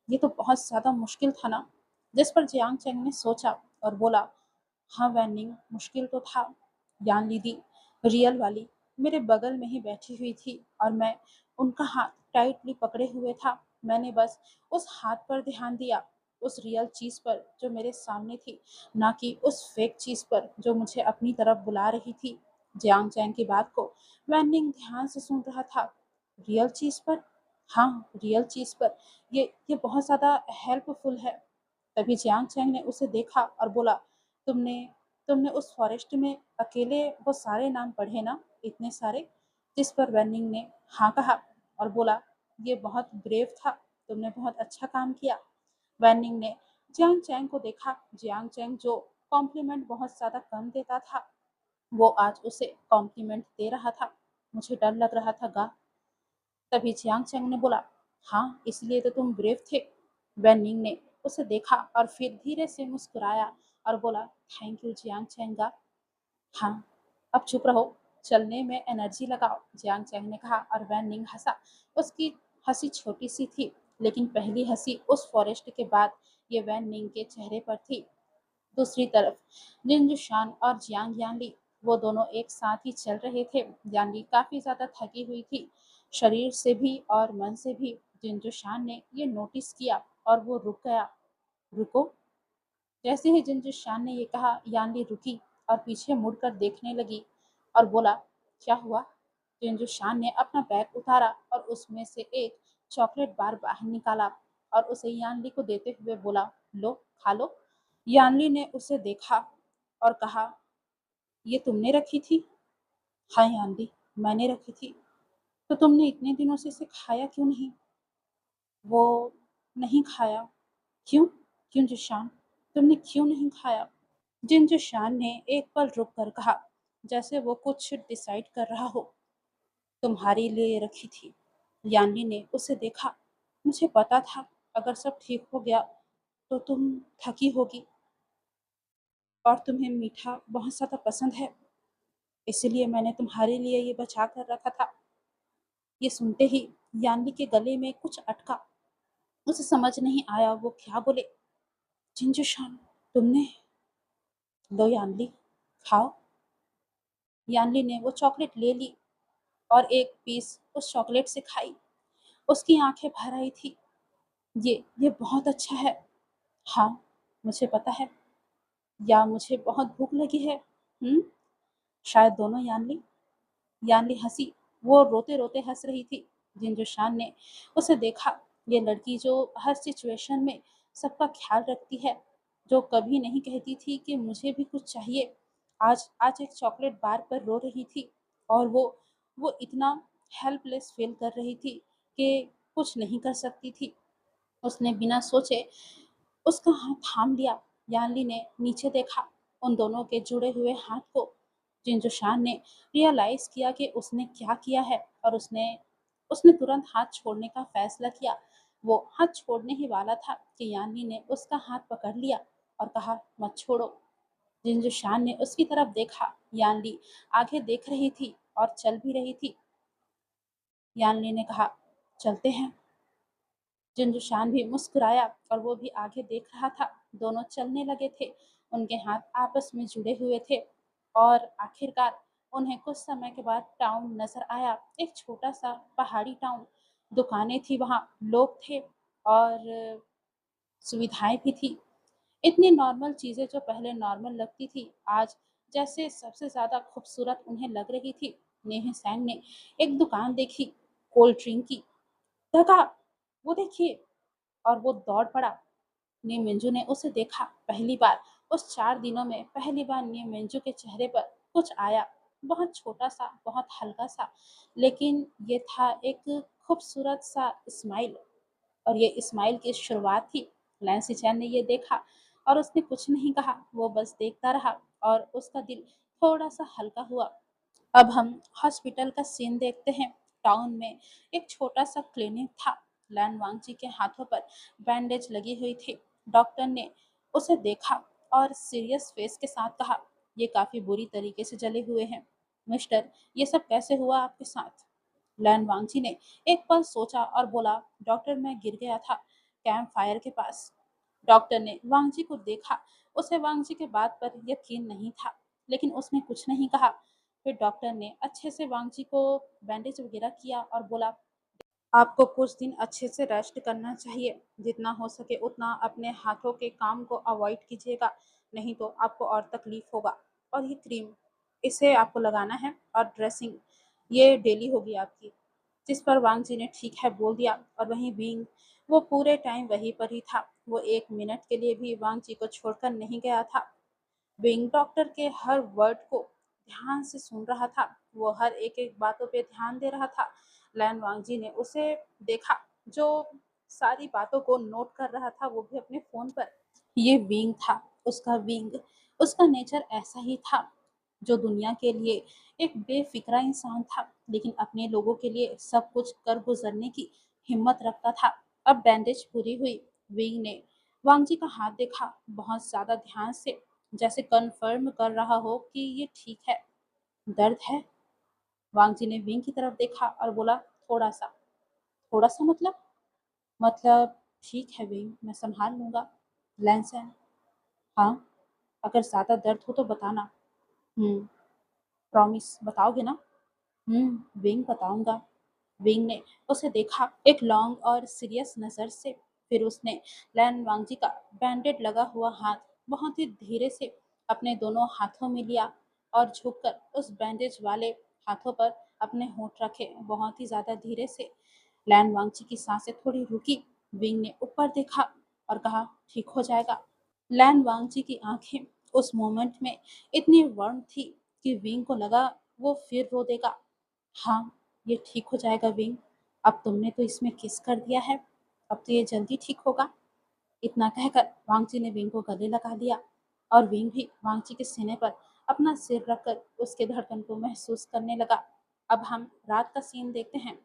ये तो बहुत ज़्यादा मुश्किल था ना? जिस पर जियांग चैंग ने सोचा और बोला, हाँ वैनिंग, मुश्किल तो था। यान लीदी रियल वाली मेरे बगल में ही बैठी हुई थी और मैं उनका हाथ टाइटली पकड़े हुए था। मैंने बस उस हाथ पर ध्यान दिया, उस रियल चीज़ पर जो मेरे सामने थी, ना कि उस फेक चीज़ पर जो मुझे अपनी तरफ बुला रही थी। जियांग चैंग की बात को वैनिंग ध्यान से सुन रहा था। रियल चीज़ पर? हाँ, रियल चीज़ पर। ये बहुत ज़्यादा हेल्पफुल है। तभी जियांग चैंग ने उसे देखा और बोला, तुमने तुमने उस फॉरेस्ट में अकेले वो सारे नाम पढ़े ना, इतने सारे? जिस पर वैनिंग ने हाँ कहा और बोला, ये बहुत ब्रेव था, तुमने बहुत अच्छा काम किया। वैनिंग ने जियांग चैंग को देखा। जियांग चैंग जो कॉम्प्लीमेंट बहुत ज़्यादा कम देता था, वो आज उसे कॉम्प्लीमेंट दे रहा था। मुझे डर लग रहा था गा। तभी जियांग चैंग ने बोला, हाँ इसलिए तो तुम ब्रेव थे। वैन निंग ने उसे देखा और फिर धीरे से मुस्कुराया और बोला, थैंक यू जियांग चैंगा। हाँ, अब चुप रहो, चलने में एनर्जी लगाओ, जियांग चैंग ने कहा और वैन निंग हंसा। उसकी हंसी छोटी सी थी, लेकिन पहली हंसी उस फॉरेस्ट के बाद ये वैन निंग के चेहरे पर थी। दूसरी तरफ जिनजुशान और जियांग यानली, वो दोनों एक साथ ही चल रहे थे। यानली काफी ज्यादा थकी हुई थी, शरीर से भी और मन से भी। जिनजुशान ने ये नोटिस किया और वो रुक गया। रुको। जैसे ही जिनजुशान ने ये कहा, यानली रुकी और पीछे मुड़कर देखने लगी और बोला, क्या हुआ? जिनजुशान ने अपना बैग उतारा और उसमें से एक चॉकलेट बार बाहर निकाला और उसे यानली को देते हुए बोला, लो खा लो। यानली ने उसे देखा और कहा, ये तुमने रखी थी? हाँ यानली, मैंने रखी थी। तो तुमने इतने दिनों से इसे खाया क्यों नहीं? वो नहीं खाया। क्यों? क्यों जिशान, तुमने क्यों नहीं खाया? जिनजुशान ने एक पल रुक कर कहा, जैसे वो कुछ डिसाइड कर रहा हो। तुम्हारे लिए रखी थी। यानली ने उसे देखा। मुझे पता था अगर सब ठीक हो गया तो तुम थकी होगी और तुम्हें मीठा बहुत ज़्यादा पसंद है, इसलिए मैंने तुम्हारे लिए ये बचा कर रखा था। ये सुनते ही यान्नी के गले में कुछ अटका। उसे समझ नहीं आया वो क्या बोले। जिंजुशान, तुमने? लो यान्नी, खाओ। यान्नी ने वो चॉकलेट ले ली और एक पीस उस चॉकलेट से खाई। उसकी आंखें भर आई थी। ये बहुत अच्छा है। हाँ, मुझे पता है। या मुझे बहुत भूख लगी है। शायद दोनों यान्नी। यान्नी हंसी। वो रोते रोते हंस रही थी। जिनजुशान ने उसे देखा। ये लड़की जो हर सिचुएशन में सबका ख्याल रखती है, जो कभी नहीं कहती थी कि मुझे भी कुछ चाहिए, आज आज एक चॉकलेट बार पर रो रही थी। और वो इतना हेल्पलेस फील कर रही थी कि कुछ नहीं कर सकती थी। उसने बिना सोचे उसका हाथ थाम लिया। यानली ने नीचे देखा, उन दोनों के जुड़े हुए हाथ को। जिनजुशान ने रियलाइज किया कि उसने क्या किया है और उसने उसने तुरंत हाथ छोड़ने का फैसला किया। वो हाथ छोड़ने ही वाला था कि यानली ने उसका हाथ पकड़ लिया और कहा, मत छोड़ो। जिनजुशान ने उसकी तरफ देखा। यानली आगे देख रही थी और चल भी रही थी। यानली ने कहा, चलते हैं। जिनजुशान भी मुस्कुराया और वो भी आगे देख रहा था। दोनों चलने लगे थे। उनके हाथ आपस में जुड़े हुए थे और आखिरकार उन्हें कुछ समय के बाद टाउन नजर आया। एक छोटा सा पहाड़ी टाउन। दुकानें थी वहाँ, लोग थे और सुविधाएं भी थी। इतनी नॉर्मल चीज़ें जो पहले नॉर्मल लगती थी, आज जैसे सबसे ज़्यादा खूबसूरत उन्हें लग रही थी। नेहा सैंग ने एक दुकान देखी कोल्ड ड्रिंक की। "दादा, वो देखिए!" और वो दौड़ पड़ा। नी मिंजू ने उसे देखा पहली बार। उस 4 दिनों में पहली बार नी मिंजू के चेहरे पर कुछ आया, बहुत छोटा-सा, बहुत हल्का-सा, लेकिन ये था एक खूबसूरत-सा स्माइल। और ये इस्माइल की शुरुआत थी। नैन्सी चैन ने ये देखा और उसने कुछ नहीं कहा, वो बस देखता रहा और उसका दिल थोड़ा-सा हल्का हुआ। अब हम हॉस्पिटल का सीन देखते हैं। टाउन में एक छोटा-सा क्लिनिक था। लैन वांगची के हाथों पर बैंडेज लगी हुई थी। डॉक्टर ने उसे देखा और सीरियस फेस के साथ कहा, "ये काफ़ी बुरी तरीके से जले हुए हैं। मिस्टर, ये सब कैसे हुआ आपके साथ?" लैन वांगची ने एक पल सोचा और बोला, "डॉक्टर, मैं गिर गया था कैंप फायर के पास।" डॉक्टर ने वांगजी को देखा। उसे वांगजी के बात पर यकीन नहीं था, लेकिन उसने कुछ नहीं कहा। फिर डॉक्टर ने अच्छे से वांगजी को बैंडेज वगैरह किया और बोला, "आपको कुछ दिन अच्छे से रेस्ट करना चाहिए। जितना हो सके उतना अपने हाथों के काम को अवॉइड कीजिएगा, नहीं तो आपको और तकलीफ होगा। और ये क्रीम, इसे आपको लगाना है और ड्रेसिंग, ये डेली होगी आपकी।" जिस पर वांग जी ने ठीक है बोल दिया। और वहीं बिंग, वो पूरे टाइम वहीं पर ही था। वो 1 मिनट के लिए भी वांग जी को छोड़कर नहीं गया था। बिंग डॉक्टर के हर वर्ड को ध्यान से सुन रहा था। वो हर एक-एक बातों पे ध्यान दे रहा था। लैन वांगजी ने उसे देखा, जो सारी बातों को नोट कर रहा था, वो भी अपने फ़ोन पर। ये विंग था, उसका विंग। उसका नेचर ऐसा ही था, जो दुनिया के लिए एक बेफ़िक्रा इंसान था, लेकिन अपने लोगों के लिए सब कुछ कर गुज़रने की हिम्मत रखता था। अब बैंडेज पूरी हुई। विंग ने वांगजी का हाथ देखा बहुत ज़्यादा ध्यान से, जैसे कन्फर्म कर रहा हो कि ये ठीक है। "दर्द है?" वांगजी ने विंग की तरफ देखा और बोला, "थोड़ा-सा।" "थोड़ा-सा मतलब?" "मतलब ठीक है विंग, मैं सँभाल लूँगा।" "लैंसन?" "हाँ, अगर ज़्यादा दर्द हो तो बताना।" "हुँ, प्रॉमिस बताओगे ना?" विंग बताऊँगा।" विंग ने उसे देखा एक लॉन्ग और सीरियस नज़र से। फिर उसने लैन वांगजी का बैंडेड लगा हुआ हाथ बहुत ही धीरे से अपने दोनों हाथों में लिया और झुककर उस बैंडेज वाले हाथों पर अपने होंठ रखे बहुत ही ज़्यादा धीरे से। लैन वांगची की सांसें थोड़ी रुकी। विंग ने ऊपर देखा और कहा, "ठीक हो जाएगा।" लैन वांगची की आंखें उस मोमेंट में इतनी वार्म थी कि विंग को लगा वो फिर रो देगा। "हाँ, ये ठीक हो जाएगा विंग। अब तुमने तो इसमें किस कर दिया है, अब तो ये जल्दी ठीक होगा।" इतना कहकर वांगची ने विंग को गले लगा लिया और विंग भी वांगची के सीने पर अपना सिर रखकर उसके धड़कन को महसूस करने लगा। अब हम रात का सीन देखते हैं।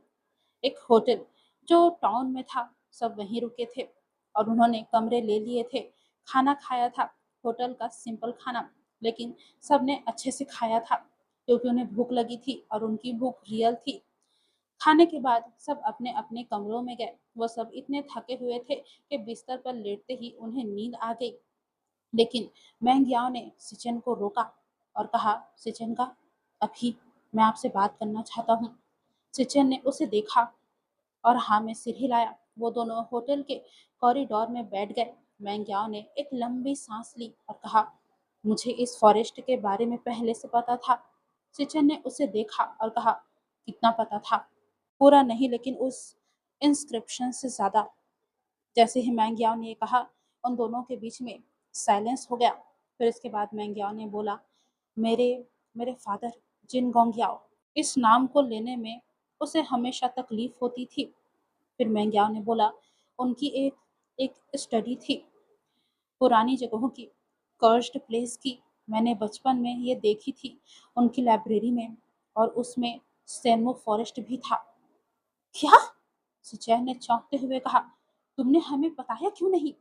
एक होटल जो टाउन में था, सब वहीं रुके थे और उन्होंने कमरे ले लिए थे। खाना खाया था, होटल का सिंपल खाना, लेकिन सबने अच्छे से खाया था क्योंकि उन्हें भूख लगी थी और उनकी भूख रियल थी। खाने के बाद सब अपने-अपने कमरों में गए। वो सब इतने थके हुए थे कि बिस्तर पर लेटते ही उन्हें नींद आ गई। लेकिन मैंग याओ ने सिचेन को रोका और कहा, "सिचेन का, अभी मैं आपसे बात करना चाहता हूँ।" सिचेन ने उसे देखा और हाँ में सिर हिलाया। वो दोनों होटल के कॉरिडोर में बैठ गए। मैंग्याओ ने एक लंबी सांस ली और कहा, "मुझे इस फॉरेस्ट के बारे में पहले से पता था।" सिचन ने उसे देखा और कहा, "कितना पता था?" "पूरा नहीं, लेकिन उस इंस्क्रिप्शन से ज़्यादा।" जैसे ही मैंग्याओ ने ये कहा, उन दोनों के बीच में साइलेंस हो गया। फिर इसके बाद मैंग्याओ ने बोला, मेरे मेरे फादर, जिन गोंगयाओ, इस नाम को लेने में उसे हमेशा तकलीफ होती थी। फिर मैंग्याओ ने बोला, उनकी एक एक स्टडी थी पुरानी जगहों की, कर्स्ड प्लेस की। मैंने बचपन में ये देखी थी उनकी लाइब्रेरी में, और उसमें सैनमो फॉरेस्ट भी था। क्या? सिचैन ने चौंकते हुए कहा, तुमने हमें बताया क्यों नहीं?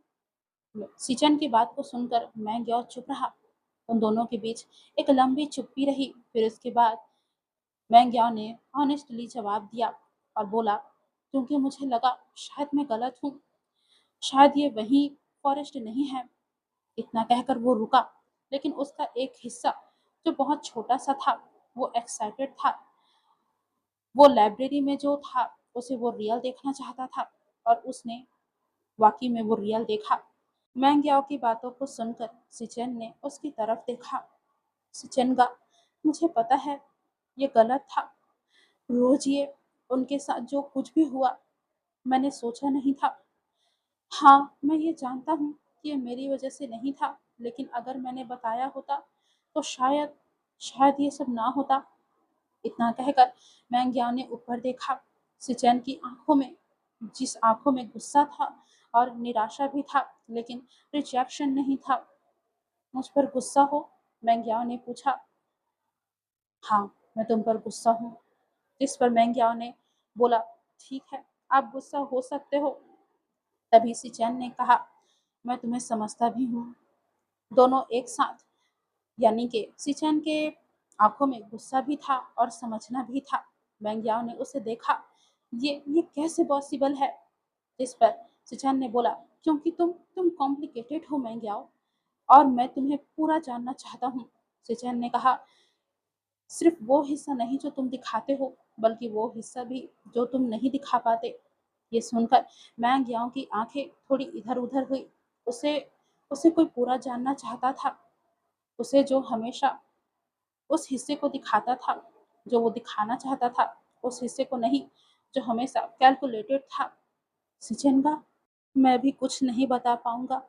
सिचन की बात को सुनकर मैं ग्यो चुप रहा। उन दोनों के बीच एक लंबी चुप्पी रही। फिर उसके बाद मैं ग्यो ने ऑनेस्टली जवाब दिया और बोला, क्योंकि मुझे लगा शायद मैं गलत हूँ, शायद ये वही फॉरेस्ट नहीं है। इतना कहकर वो रुका, लेकिन उसका एक हिस्सा जो बहुत छोटा सा था, वो एक्साइटेड था। वो लाइब्रेरी में जो था, उसे वो रियल देखना चाहता था, और उसने वाकई में वो रियल देखा। मैंग याओ की बातों को सुनकर सिचेन ने उसकी तरफ देखा। सिचेनगा, मुझे पता है ये गलत था। रोज ये उनके साथ जो कुछ भी हुआ मैंने सोचा नहीं था। हाँ, मैं ये जानता हूँ कि ये मेरी वजह से नहीं था, लेकिन अगर मैंने बताया होता तो शायद शायद ये सब ना होता। इतना कहकर मैंग याओ ने ऊपर देखा। सिचेन की आंखों में, जिस आंखों में गुस्सा था और निराशा भी था, लेकिन रिजेक्शन नहीं था। मुझ पर गुस्सा हो? मैंग याओ ने पूछा। हाँ, मैं तुम पर गुस्सा हूँ। जिस पर मैंग याओ ने बोला, ठीक है, आप गुस्सा हो सकते हो। तभी सिचेन ने कहा, मैं तुम्हें समझता भी हूँ। दोनों एक साथ, यानी कि सिचेन के आंखों में गुस्सा भी था और समझना भी था। मैंग याओ ने उसे देखा। ये कैसे पॉसिबल है? जिस पर सिचेन ने बोला, क्योंकि तुम कॉम्प्लिकेटेड हो मैंग याओ, और मैं तुम्हें पूरा जानना चाहता हूँ। सिचेन ने कहा, सिर्फ वो हिस्सा नहीं जो तुम दिखाते हो, बल्कि वो हिस्सा भी जो तुम नहीं दिखा पाते। ये सुनकर मैंग याओ की आंखें थोड़ी इधर उधर हुई। उसे उसे कोई पूरा जानना चाहता था। उसे जो हमेशा उस हिस्से को दिखाता था जो वो दिखाना चाहता था, उस हिस्से को नहीं जो हमेशा कैलकुलेटेड था। सिचेनगा, मैं भी कुछ नहीं बता पाऊंगा।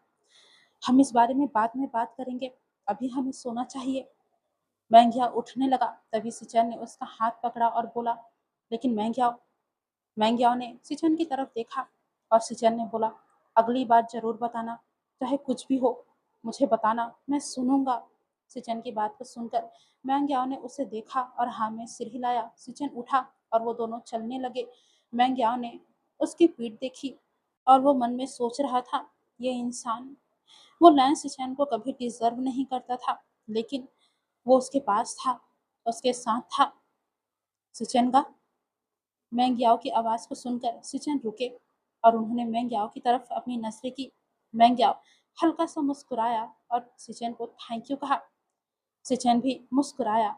हम इस बारे में बाद में बात करेंगे। अभी हमें सोना चाहिए। मैंग्या उठने लगा। तभी सिचेन ने उसका हाथ पकड़ा और बोला, लेकिन मैंग्याओ ने सिचेन की तरफ देखा और सिचेन ने बोला, अगली बार जरूर बताना, चाहे कुछ भी हो, मुझे बताना, मैं सुनूंगा। सिचेन की बात को सुनकर मैंग्याओ ने उसे देखा और हाँ में सिर हिलाया। सिचेन उठा और वो दोनों चलने लगे। मैंग्याओ ने उसकी पीठ देखी और वो मन में सोच रहा था, ये इंसान, वो लैंस सिचेन को कभी डिजर्व नहीं करता था, लेकिन वो उसके पास था, उसके साथ था। सिचेनगा, मैंग्याओ की आवाज को सुनकर सिचेन रुके और उन्होंने मैंग्याओ की तरफ अपनी नजरें की। मैंग्याओ हल्का सा मुस्कुराया और सिचेन को थैंक यू कहा। सिचेन भी मुस्कुराया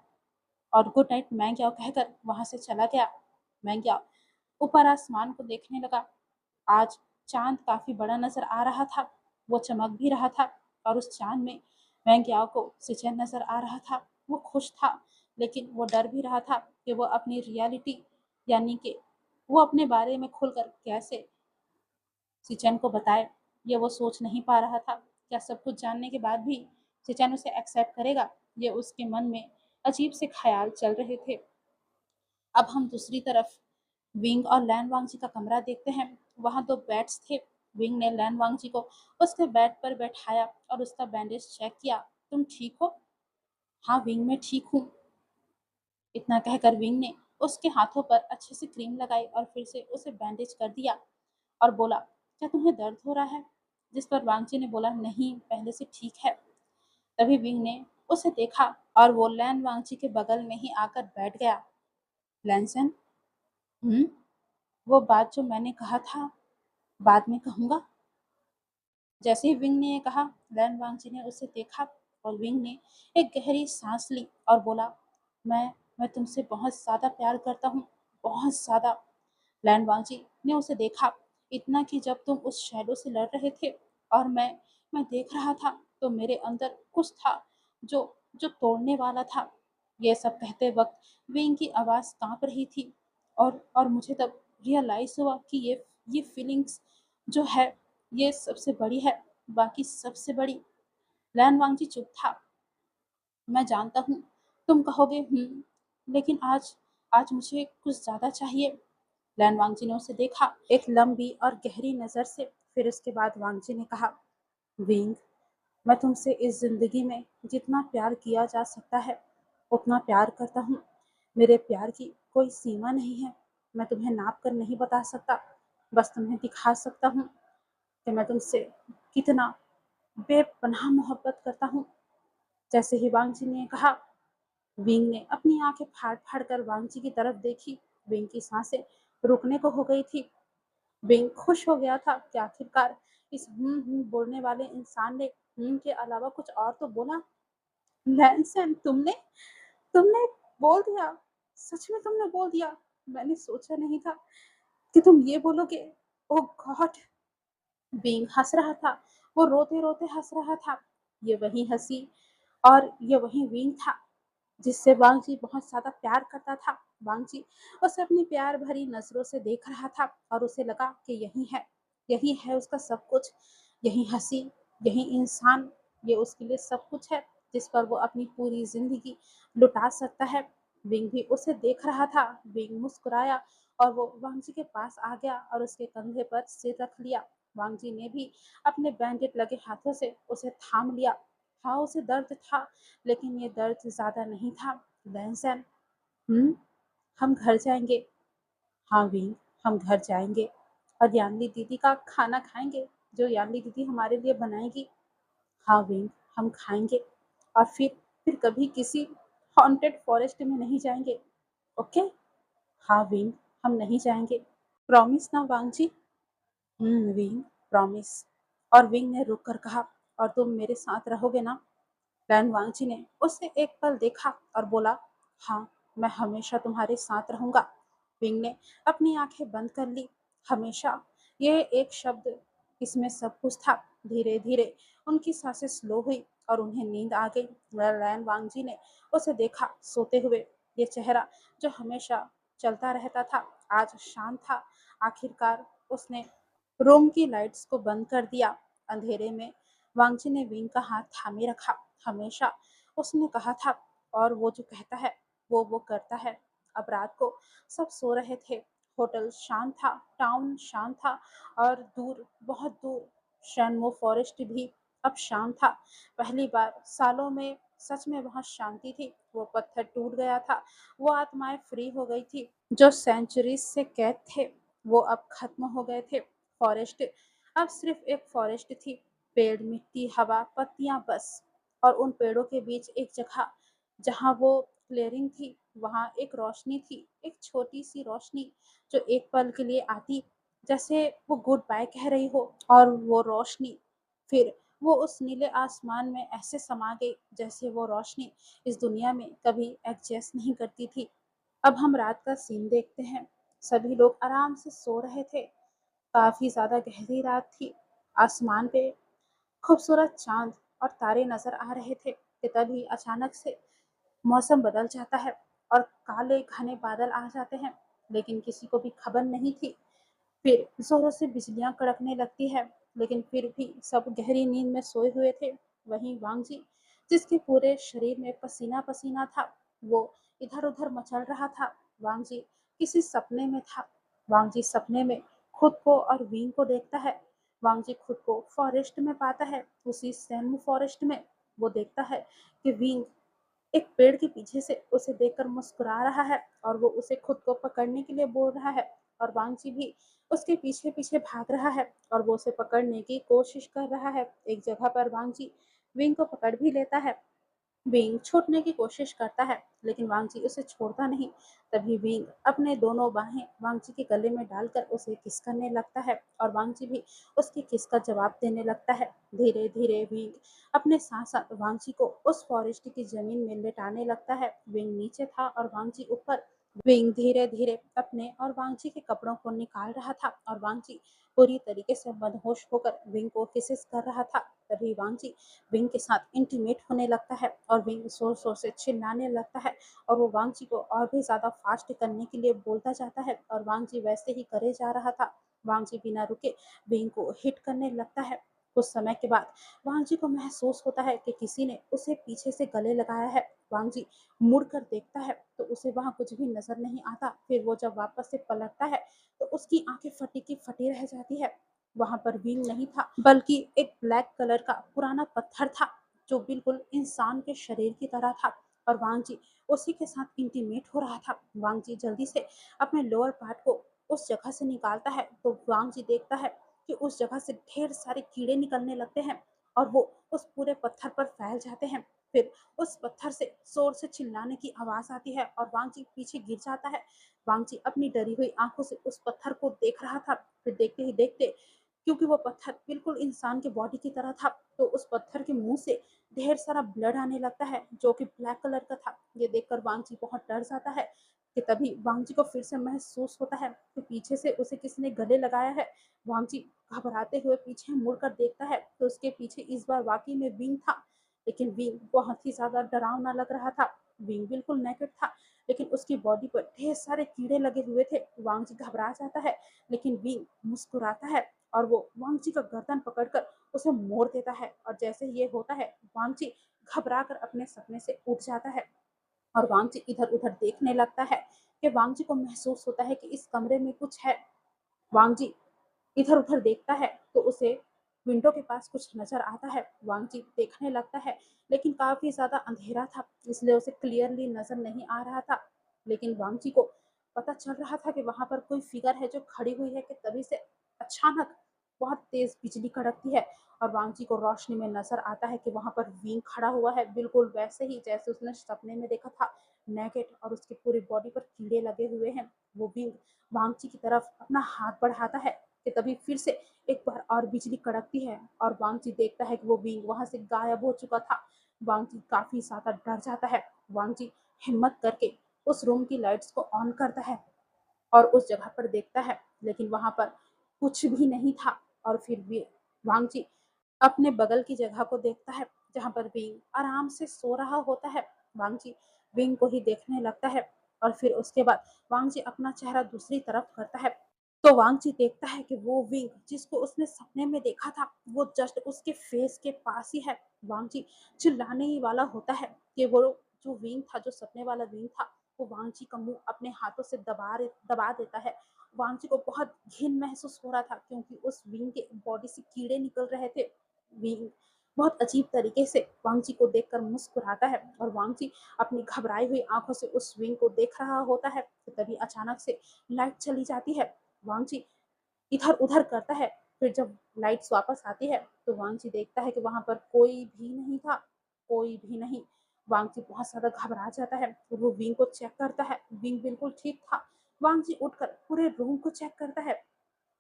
और गुड नाइट मैंग्याओ कहकर वहां से चला गया। मैंग्याओ ऊपर आसमान को देखने लगा। आज चांद काफी बड़ा नजर आ रहा था। वो चमक भी रहा था और उस चांद में मैंग्याओ को सिचेन नजर आ रहा था। वो खुश था, लेकिन वो डर भी रहा था कि वो अपनी रियलिटी, यानी कि वो अपने बारे में खुलकर कैसे सिचेन को बताए। ये वो सोच नहीं पा रहा था। क्या सब कुछ जानने के बाद भी सिचेन उसे एक्सेप्ट करेगा? ये उसके मन में अजीब से ख्याल चल रहे थे। अब हम दूसरी तरफ विंग और लैन वांगजी का कमरा देखते हैं। वहां दो बेड्स थे। विंग ने लैन वांगजी को उसके बेड पर बैठाया और उसका बैंडेज चेक किया। तुम ठीक हो? हाँ विंग, मैं ठीक हूँ। इतना कहकर विंग ने उसके हाथों पर अच्छे से क्रीम लगाई और फिर से उसे बैंडेज कर दिया और बोला, क्या तुम्हें दर्द हो रहा है? जिस पर वांगजी ने बोला, नहीं, पहले से ठीक है। तभी विंग ने उसे देखा और वो लैन वांगजी के बगल में ही आकर बैठ गया। लैनसन, हम्म, वो बात जो मैंने कहा था बाद में कहूंगा। जैसे ही विंग ने ये कहा, लैन वांगजी ने उसे देखा और विंग ने एक गहरी सांस ली और बोला, मैं तुमसे बहुत ज्यादा प्यार करता हूँ, बहुत ज्यादा। लैन वांगजी ने उसे देखा, इतना कि जब तुम उस शैडो से लड़ रहे थे और मैं देख रहा था, तो मेरे अंदर कुछ था जो जो तोड़ने वाला था। ये सब कहते वक्त विंग की आवाज कांप रही थी और मुझे तब रियलाइज हुआ कि ये फीलिंग्स जो है, ये सबसे बड़ी है, बाकी सबसे बड़ी। लैन वांगजी चुप था। मैं जानता हूँ तुम कहोगे लेकिन आज आज मुझे कुछ ज्यादा चाहिए। लैन वांगजी ने उसे देखा एक लंबी और गहरी नजर से। फिर उसके बाद वांगजी ने कहा, विंग, मैं तुमसे इस जिंदगी में जितना प्यार किया जा सकता है उतना प्यार करता हूँ। मेरे प्यार की कोई सीमा नहीं है। मैं तुम्हें नाप कर नहीं बता सकता, बस तुम्हें दिखा सकता हूँ कि मैं तुमसे कितना बेपनाह मोहब्बत करता हूँ। जैसे ही वांगजी ने कहा, विंग ने अपनी आंखें फाड़ फाड़ कर वांगजी की तरफ देखी। विंग की सांसें रुकने को हो गई थी। विंग खुश हो गया था कि आखिरकार इस बोलने वाले इंसान ने के अलावा कुछ और तो बोला। लैंसन, तुमने तुमने बोल दिया, सच में तुमने बोल दिया। मैंने सोचा नहीं था कि तुम ये बोलोगे। ओ गॉड। विंग हंस रहा था वो रोते-रोते हँस रहा था। ये वही हँसी और ये वही विंग था जिससे वांगजी बहुत ज़्यादा प्यार करता था। वांगजी उसे अपनी प्यार भरी नज़रों से देख रहा था और उसे लगा कि यही है उसका सब कुछ, यही हँसी, यही इंसान, ये उसके लिए सब कुछ है, जिस पर वो अपनी पूरी ज़िंदगी लुटा सकता है। विंग भी उसे देख रहा था। विंग मुस्कुराया और वो वांगजी के पास आ गया और उसके कंधे पर सिर रख लिया। वांगजी ने भी अपने बैंडेड लगे हाथों से उसे थाम लिया। हाँ, उसे दर्द था, लेकिन ये दर्द ज़्यादा नहीं था। लैंसन, हुँ? हम घर जाएँगे। हाँ, विंग, हम घर जाएँगे और यान्ली दीदी का खाना खाएँगे, जो यान्ली दीदी हमारे लिए बनाएगी। हाँ, विंग, हम खाएँगे और फिर कभी किसी हॉन्टेड फॉरेस्ट में नहीं जाएँगे, ओके? हाँ, विंग, हम नहीं जाएँगे। प्रॉमिस ना वांगजी? Wing, promise. और विंग ने रुक कर कहा, और तुम मेरे साथ रहोगे ना? लैन वांगची ने उसे एक पल देखा और बोला, हाँ, मैं हमेशा तुम्हारे साथ रहूंगा। विंग ने अपनी आंखें बंद कर ली। हमेशा, ये एक शब्द, इसमें सब कुछ था। धीरे धीरे उनकी सांसें स्लो हुई और उन्हें नींद आ गई। लैन वांगजी ने उसे देखा सोते हुए। ये चेहरा जो हमेशा चलता रहता था, आज शांत था। आखिरकार उसने रूम की लाइट्स को बंद कर दिया। अंधेरे में वांगची ने विंग का हाथ थामे रखा। हमेशा उसने कहा था, और वो जो कहता है वो करता है। अब रात को सब सो रहे थे। होटल शांत था, टाउन शांत था और दूर, बहुत दूर शैनमो फॉरेस्ट भी अब शांत था। पहली बार सालों में सच में वहां शांति थी। वो पत्थर टूट गया था। वो आत्माएं फ्री हो गई थी। जो सेंचुरीज से कैद थे वो अब खत्म हो गए थे। फॉरेस्ट अब सिर्फ एक फॉरेस्ट थी। पेड़, मिट्टी, हवा, पत्तियां बस। और उन पेड़ों के बीच एक जगह जहाँ वो क्लियरिंग थी, वहाँ एक रोशनी थी, एक छोटी सी रोशनी जो एक पल के लिए आती, जैसे वो गुड बाय कह रही हो। और वो रोशनी फिर वो उस नीले आसमान में ऐसे समा गई जैसे वो रोशनी इस दुनिया में कभी एग्जिस्ट नहीं करती थी। अब हम रात का सीन देखते हैं। सभी लोग आराम से सो रहे थे। काफी ज्यादा गहरी रात थी। आसमान पे खूबसूरत चांद और तारे नजर आ रहे थे कि तभी अचानक से मौसम बदल जाता है और काले घने बादल आ जाते हैं। लेकिन किसी को भी खबर नहीं थी। फिर जोरों से बिजलियां कड़कने लगती है, लेकिन फिर भी सब गहरी नींद में सोए हुए थे। वहीं वांगजी, जिसके पूरे शरीर में पसीना पसीना था, वो इधर उधर मचल रहा था। वांगजी किसी सपने में था। वांगजी सपने में खुद को और विंग को देखता है। वांगजी खुद को फॉरेस्ट में पाता है, उसी सैम फॉरेस्ट में। वो देखता है कि विंग एक पेड़ के पीछे से उसे देखकर मुस्कुरा रहा है और वो उसे खुद को पकड़ने के लिए बोल रहा है। और वांगची भी उसके पीछे पीछे भाग रहा है और वो उसे पकड़ने की कोशिश कर रहा है। एक जगह पर वांगची विंग को पकड़ भी लेता है। विंग छूटने की कोशिश करता है, लेकिन वांगजी उसे छोड़ता नहीं। तभी विंग अपने दोनों बाहें वांगजी के गले में डालकर उसे किस करने लगता है और वांगजी भी उसकी किस का जवाब देने लगता है। धीरे धीरे विंग अपने साथ साथ वांगजी को उस फॉरेस्ट की जमीन में लेटाने लगता है। विंग नीचे था और वांगजी ऊपर। विंग धीरे धीरे अपने और वांगची के कपड़ों को निकाल रहा था और वांगची पूरी तरीके से मदहोश होकर विंग को किसेस कर रहा था। तभी वांगची विंग के साथ इंटीमेट होने लगता है और विंग जोर जोर से चिल्लाने लगता है और वो वांगची को और भी ज्यादा फास्ट करने के लिए बोलता जाता है और वांगची वैसे ही करे जा रहा था। वांगची बिना रुके विंग को हिट करने लगता है। कुछ समय के बाद वांगजी को महसूस होता है कि किसी ने उसे पीछे से गले लगाया है। वांगजी मुड़कर देखता है तो उसे वहां कुछ भी नजर नहीं आता। फिर वो जब वापस से पलटता है तो उसकी आंखें फटी की फटी रह जाती है। वहां पर विंग नहीं था, बल्कि एक ब्लैक कलर का पुराना पत्थर था जो बिल्कुल इंसान के शरीर की तरह था। और वांगजी उसी के साथ इंटीमेट हो रहा था। वांगजी जल्दी से अपने लोअर पार्ट को उस जगह से निकालता है तो वांगजी देखता है कि उस जगह से ढेर सारे कीड़े निकलने लगते हैं और वो उस पूरे पत्थर पर फैल जाते हैं। फिर उस पत्थर से जोर से चिल्लाने की आवाज आती है और वांगजी पीछे गिर जाता है। वांगजी अपनी डरी हुई आंखों से उस पत्थर को देख रहा था। फिर देखते ही देखते क्योंकि वो पत्थर बिल्कुल इंसान के बॉडी की तरह था, तो उस पत्थर के मुँह से ढेर सारा ब्लड आने लगता है, जो कि ब्लैक कलर का था। ये देखकर वांग जी बहुत डर जाता है कि तभी वांग जी को फिर से महसूस होता है कि पीछे से उसे किसी ने गले लगाया है। वांग जी घबराते हुए पीछे मुड़कर देखता है, तो उसके पीछे इस बार वाक़ई में विंग था, लेकिन विंग बहुत ही ज़्यादा डरावना लग रहा था। विंग बिल्कुल नेकेड था, लेकिन उसकी बॉडी पर ढेर सारे कीड़े लगे हुए थे। वांग जी घबरा जाता है, लेकिन विंग मुस्कुराता है और वो वांग जी का गर्दन पकड़कर उसे मोड़ देता है, और जैसे ये होता है वांग जी घबरा कर अपने सपने से उठ जाता है और वांग जी इधर-उधर देखने लगता है कि वांग जी को महसूस होता है कि इस कमरे में कुछ है। वांग जी इधर-उधर देखता है तो उसे विंडो के पास कुछ नज़र आता है। वांग जी देखने लगता है, लेकिन काफ़ी ज़्यादा अंधेरा था, इसलिए उसे क्लियरली नज़र नहीं आ रहा था। लेकिन वांग जी को पता चल रहा था कि वहाँ पर कोई फ़िगर है जो खड़ी हुई है, कि तभी से अचानक बहुत तेज़ बिजली कड़कती है और वांग जी को रोशनी में नज़र आता है कि वहाँ पर विंग खड़ा हुआ है, बिल्कुल वैसे ही जैसे उसने सपने में देखा था, नेकेड, और उसकी पूरी बॉडी पर कीड़े लगे हुए हैं। वो विंग वांग जी की तरफ अपना हाथ बढ़ाता है कि तभी फिर से एक बार और बिजली कड़कती है और वांग जी देखता है कि वो विंग वहां से गायब हो चुका था। वांग जी काफी ज्यादा डर जाता है। वांग जी हिम्मत करके उस रूम की लाइट्स को ऑन करता है और उस जगह पर देखता है, लेकिन वहां पर कुछ भी नहीं था। और फिर भी वांग जी अपने बगल की जगह को देखता है, जहाँ पर विंग आराम से सो रहा होता है। वांग जी विंग को ही देखने लगता है और फिर उसके बाद वांग जी अपना चेहरा दूसरी तरफ करता है, तो वांग जी देखता है कि वो विंग जिसको उसने सपने में देखा था, वो जस्ट उसके फेस के पास ही है। वांग जी चिल्लाने ही वाला होता है कि वो जो विंग था, जो सपने वाला विंग था, वो वांग जी का मुंह अपने हाथों से दबा देता है। वांग जी को बहुत घिन महसूस हो रहा था, क्योंकि उस विंग के बॉडी से कीड़े निकल रहे थे। विंग बहुत अजीब तरीके से वांग जी को देखकर मुस्कुराता है और वांग जी अपनी घबराई हुई आंखों से उस विंग को देख रहा होता है, तो तभी अचानक से लाइट चली जाती है। वांग जी इधर-उधर करता है, फिर जब लाइट्स वापस आती है, तो वांग जी देखता है कि वहाँ पर कोई भी नहीं था, कोई भी नहीं। वांग जी बहुत ज़्यादा घबरा जाता है, तो वो विंग को चेक करता है, विंग बिल्कुल ठीक था। वांग जी उठकर पूरे रूम को चेक करता है,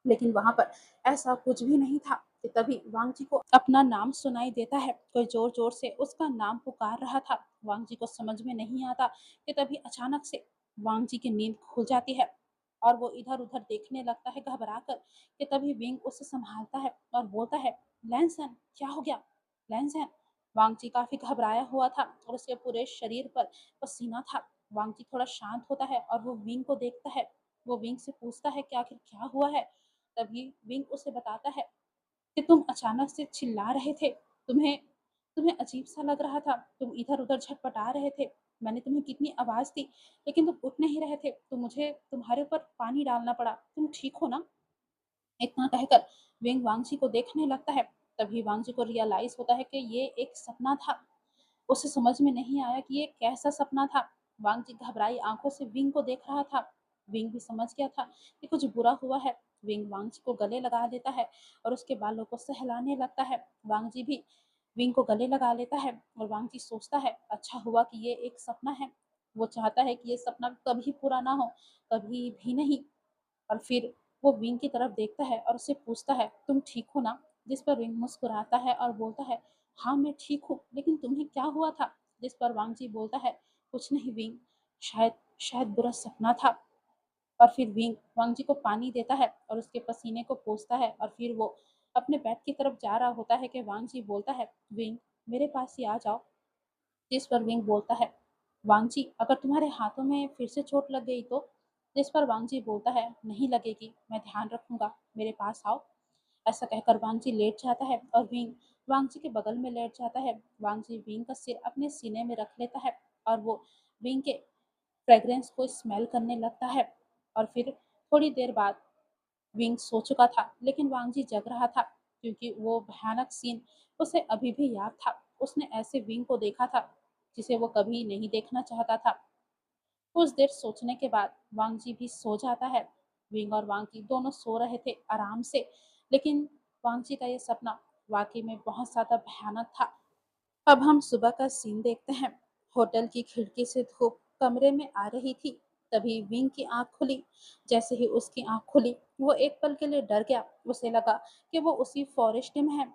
लेकिन वहाँ पर ऐसा कुछ भी नहीं था कि तभी वांग जी को अपना नाम सुनाई देता है। कोई ज़ोर-ज़ोर से उसका नाम पुकार रहा था। वांग जी को समझ में नहीं आता कि तभी अचानक से वांग जी की नींद खुल जाती है और वो इधर-उधर देखने लगता है घबराकर, कि तभी विंग उसे संभालता है और बोलता है, "लैनसन, क्या हो गया? लैनसन?" वांग जी काफ़ी घबराया हुआ था और उसके पूरे शरीर पर पसीना था। वांग जी थोड़ा शांत होता है और वो विंग को देखता है। वो विंग से पूछता है कि आखिर क्या हुआ है? तभी विंग उसे बताता है कि तुम अचानक से चिल्ला रहे थे, तुम्हें तुम्हें अजीब सा लग रहा था, तुम इधर उधर झटपटा रहे थे, मैंने तुम्हें कितनी आवाज दी, लेकिन तुम उठ नहीं रहे थे, तो मुझे तुम्हारे ऊपर पानी डालना पड़ा, तुम ठीक हो ना? इतना कहकर विंग वांगची को देखने लगता है। तभी वांगची को रियलाइज होता है कि ये एक सपना था। उसे समझ में नहीं आया कि ये कैसा सपना था। वांग जी घबराई आंखों से विंग को देख रहा था। विंग भी समझ गया था कि कुछ बुरा हुआ है। विंग वांग जी को गले लगा लेता है और उसके बालों को सहलाने लगता है। वांग जी भी विंग को गले लगा लेता है और वांग जी सोचता है, अच्छा हुआ कि ये एक सपना है। वो चाहता है कि ये सपना कभी पूरा ना हो, कभी भी नहीं। और फिर वो विंग की तरफ देखता है और उससे पूछता है, तुम ठीक हो ना? जिस पर विंग मुस्कुराता है और बोलता है, हाँ मैं ठीक हूँ, लेकिन तुम्हें क्या हुआ था? जिस पर वांग जी बोलता है, कुछ नहीं विंग, शायद शायद बुरा सपना था। और फिर विंग वांग जी को पानी देता है और उसके पसीने को पोंछता है और फिर वो अपने बेड की तरफ जा रहा होता है कि वांग जी बोलता है, विंग मेरे पास ही आ जाओ। जिस पर विंग बोलता है, वांगजी अगर तुम्हारे हाथों में फिर से चोट लग गई तो? जिस पर वांगजी बोलता है, नहीं लगेगी, मैं ध्यान रखूंगा, मेरे पास आओ। ऐसा कहकर वांगजी लेट जाता है और विंग वांगजी के बगल में लेट जाता है। वांगजी विंग का सिर अपने सीने में रख लेता है और वो विंग के फ्रेग्रेंस को स्मेल करने लगता है। और फिर थोड़ी देर बाद विंग सो चुका था, लेकिन वांगजी जग रहा था, क्योंकि वो भयानक सीन उसे अभी भी याद था। उसने ऐसे विंग को देखा था जिसे वो कभी नहीं देखना चाहता था। कुछ देर सोचने के बाद वांगजी भी सो जाता है। विंग और वांगजी दोनों सो रहे थे आराम से, लेकिन वांगजी का ये सपना वाकई में बहुत ज्यादा भयानक था। अब हम सुबह का सीन देखते हैं। होटल की खिड़की से धूप कमरे में आ रही थी। तभी विंग की आँख खुली। जैसे ही उसकी आँख खुली, वो एक पल के लिए डर गया। उसे लगा कि वो उसी फ़ॉरेस्ट में है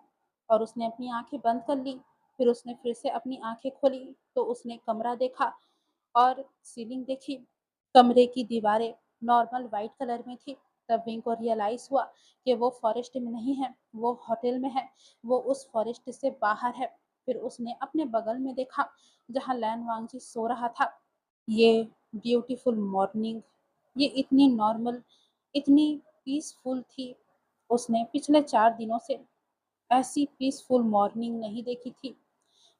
और उसने अपनी आँखें बंद कर ली। फिर उसने फिर से अपनी आँखें खोली तो उसने कमरा देखा और सीलिंग देखी। कमरे की दीवारें नॉर्मल व्हाइट कलर में थी। तब विंग को रियलाइज़ हुआ कि वो फ़ॉरेस्ट में नहीं है, वो होटल में है, वो उस फ़ॉरेस्ट से बाहर है। फिर उसने अपने बगल में देखा, जहाँ लैन वांगजी सो रहा था। ये ब्यूटीफुल मॉर्निंग, ये इतनी नॉर्मल, इतनी पीसफुल थी। उसने पिछले 4 दिनों से ऐसी पीसफुल मॉर्निंग नहीं देखी थी।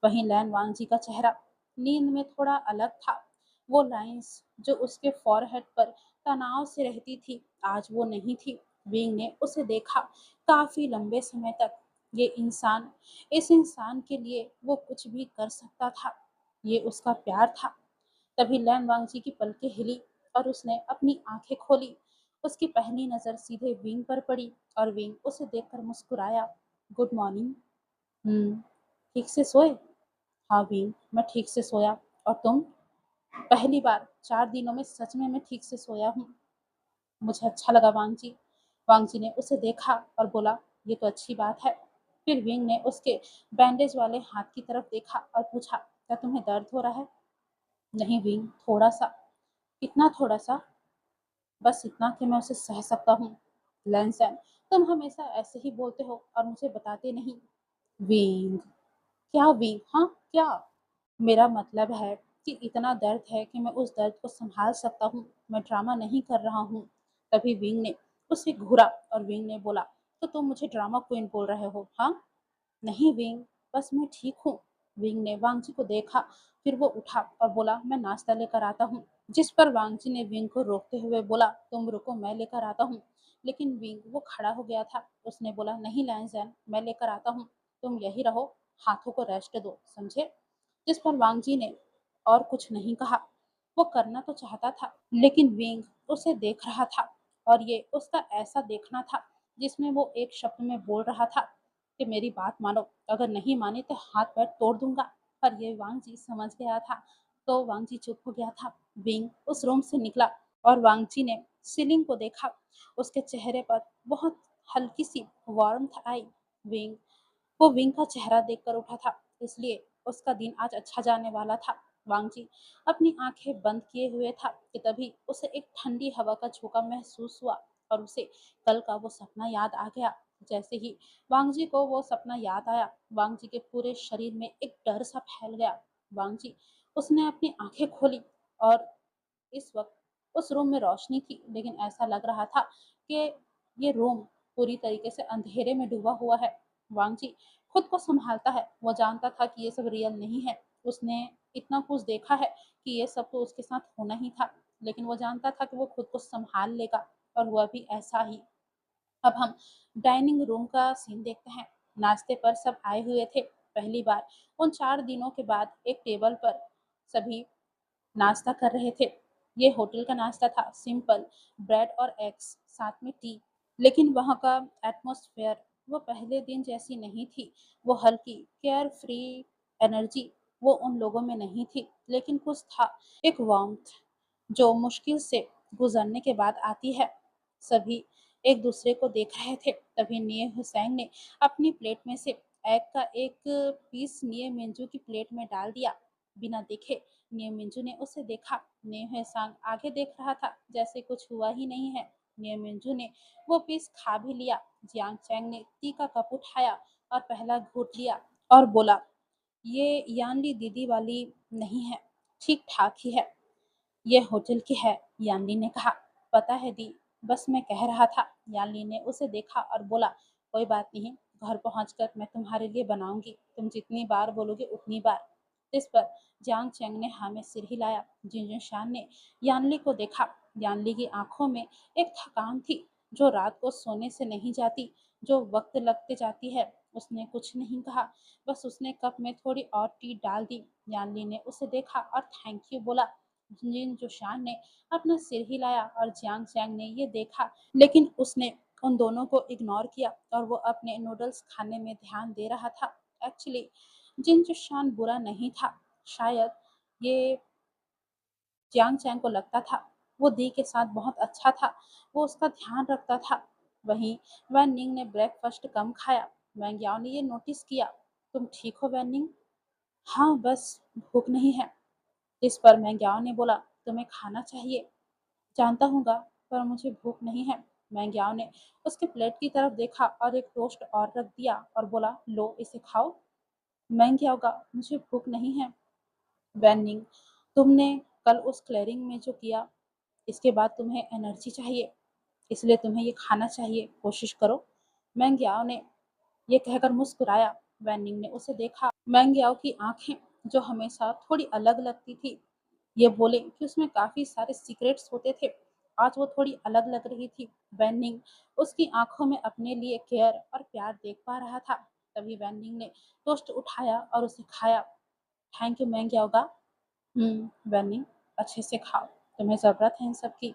वहीं लैन वांगजी का चेहरा नींद में थोड़ा अलग था। वो लाइंस जो उसके फॉरहेड पर तनाव से रहती थी, आज वो नहीं थी। विंग ने उसे देखा काफी लंबे समय तक। ये इंसान, इस इंसान के लिए वो कुछ भी कर सकता था। ये उसका प्यार था। तभी लैन वांगजी की पलकें हिली और उसने अपनी आंखें खोली। उसकी पहली नजर सीधे विंग पर पड़ी और विंग उसे देखकर मुस्कुराया। Good morning. ठीक से सोए? हाँ विंग, मैं ठीक से सोया। और तुम? पहली बार 4 दिनों में सच में मैं ठीक से सोया हूँ। मुझे अच्छा लगा वांगजी। वांगजी ने उसे देखा और बोला, ये तो अच्छी बात है। फिर विंग ने उसके बैंडेज वाले हाथ की तरफ देखा और पूछा, क्या तुम्हें दर्द हो रहा है? नहीं विंग, थोड़ा सा। इतना थोड़ा सा? बस इतना कि मैं उसे सह सकता हूँ। लैंसन, तुम हमेशा ऐसे ही बोलते हो और मुझे बताते नहीं। विंग। क्या विंग? हाँ क्या? मेरा मतलब है कि इतना दर्द है कि मैं उस दर्द को संभाल सकता हूँ। मैं ड्रामा नहीं कर रहा हूँ। तभी विंग ने उसे घूरा और विंग ने बोला, तो तुम मुझे ड्रामा क्वीन बोल रहे हो? हाँ। नहीं विंग, बस मैं ठीक हूँ। विंग ने वांगजी को देखा। फिर वो उठा और बोला, मैं नाश्ता लेकर आता हूँ। जिस पर वांगजी ने विंग को रोकते हुए बोला, तुम रुको, मैं लेकर आता हूँ। लेकिन विंग वो खड़ा हो गया था। उसने बोला, नहीं लैंजैन, मैं लेकर आता हूँ। तुम यही रहो, हाथों को रेस्ट दो, समझे? जिस पर वांगजी ने और कुछ नहीं कहा। वो करना तो चाहता था, लेकिन विंग उसे देख रहा था और ये उसका ऐसा देखना था जिसमें वो एक शब्द में बोल रहा था कि मेरी बात मानो, अगर नहीं माने तो हाथ पैर तोड़ दूंगा। पर ये वांगजी समझ गया था, तो वांगजी चुप हो गया था। विंग उस रूम से निकला और वांगजी ने सीलिंग को देखा। उसके चेहरे पर बहुत हल्की सी वार्मथ आई। विंग वो विंग का चेहरा देखकर उठा था, इसलिए उसका दिन आज अच्छा जाने वाला था। वांगजी अपनी आंखें बंद किए हुए था कि तभी उसे एक ठंडी हवा का झोंका महसूस हुआ और उसे कल का वो सपना याद आ गया। जैसे ही वांगजी को वो सपना याद आया, वांगजी के पूरे शरीर में एक डर सा फैल गया। वांगजी उसने अपनी आंखें खोली और इस वक्त उस रूम में रोशनी थी, लेकिन ऐसा लग रहा था कि ये रूम पूरी तरीके से अंधेरे में डूबा हुआ है। वांगजी खुद को संभालता है। वो जानता था कि ये सब रियल नहीं है। उसने इतना कुछ देखा है कि ये सब तो उसके साथ होना ही था, लेकिन वो जानता था कि वो खुद को संभाल लेगा और हुआ भी ऐसा ही। अब हम डाइनिंग रूम का सीन देखते हैं। नाश्ते पर सब आए हुए थे। पहली बार उन 4 दिनों के बाद एक टेबल पर सभी नाश्ता कर रहे थे। ये होटल का नाश्ता था, सिंपल ब्रेड और एग्स, साथ में टी। लेकिन वहाँ का एटमॉस्फेयर वो पहले दिन जैसी नहीं थी। वो हल्की, केयर फ्री एनर्जी वो उन लोगों में नहीं थी, लेकिन कुछ था, एक वार्मथ जो मुश्किल से गुजरने के बाद आती है। सभी एक दूसरे को देख रहे थे। तभी निये हुसैन ने अपनी प्लेट में से एग का एक पीस निये मिंजू की प्लेट में डाल दिया। बिना देखे निये मिंजू ने उसे देखा। निये हुसैन आगे देख रहा था जैसे कुछ हुआ ही नहीं है। निये मिंजू ने वो पीस खा भी लिया। जियांग चैंग ने टी का कप उठाया और पहला घूंट लिया और बोला, ये यानली दीदी वाली नहीं है, ठीक ठाक ही है। ये होटल की है, यानली ने कहा। पता है दी, बस मैं कह रहा था। यानली ने उसे देखा और बोला, कोई बात नहीं, घर पहुंचकर मैं तुम्हारे लिए बनाऊंगी, तुम जितनी बार बोलोगे उतनी बार। इस पर जियांग चैंग ने हाँ में सिर हिलाया। जिंजन शान ने यानली को देखा। यानली की आंखों में एक थकान थी जो रात को सोने से नहीं जाती, जो वक्त लगते जाती है। उसने कुछ नहीं कहा, बस उसने कप में थोड़ी और टी डाल दी। यानली ने उसे देखा और थैंक यू बोला। जिन जोशान ने अपना सिर हिलाया और जियांग चैंग ने ये देखा, लेकिन उसने उन दोनों को इग्नोर किया और वो अपने नूडल्स खाने में ध्यान दे रहा था। एक्चुअली जिन जोशान बुरा नहीं था, शायद ये जियांग चैंग को लगता था वो दी के साथ बहुत अच्छा था, वो उसका ध्यान रखता था। वहीं वैन निंग ने ब्रेकफास्ट कम खाया। वैंग याओ ने ये नोटिस किया। तुम ठीक हो वैन निंग? हाँ, बस भूख नहीं है। इस पर मैंग्याओ ने बोला, तुम्हें खाना चाहिए। जानता हूँगा, पर मुझे भूख नहीं है। मैंग्याओ ने उसके प्लेट की तरफ देखा और एक टोस्ट और रख दिया और बोला, लो इसे खाओ। मैंग्याओ, मुझे भूख नहीं है। वैनिंग, तुमने कल उस क्लियरिंग में जो किया, इसके बाद तुम्हें एनर्जी चाहिए, इसलिए तुम्हें ये खाना चाहिए, कोशिश करो। मैंग्याओ ने ये कहकर मुस्कुराया। वैनिंग ने उसे देखा। मैंग्याओ की आंखें, जो हमेशा थोड़ी अलग लगती थी, ये बोले कि उसमें काफी सारे सीक्रेट्स होते थे, आज वो थोड़ी अलग लग रही थी। वैनिंग उसकी आंखों में अपने लिए केयर और प्यार देख पा रहा था। तभी वैनिंग ने टोस्ट उठाया और उसे खाया। Thank you मैंग्याओ। वैनिंग, अच्छे से खाओ, तुम्हें ज़रूरत है इन सब की।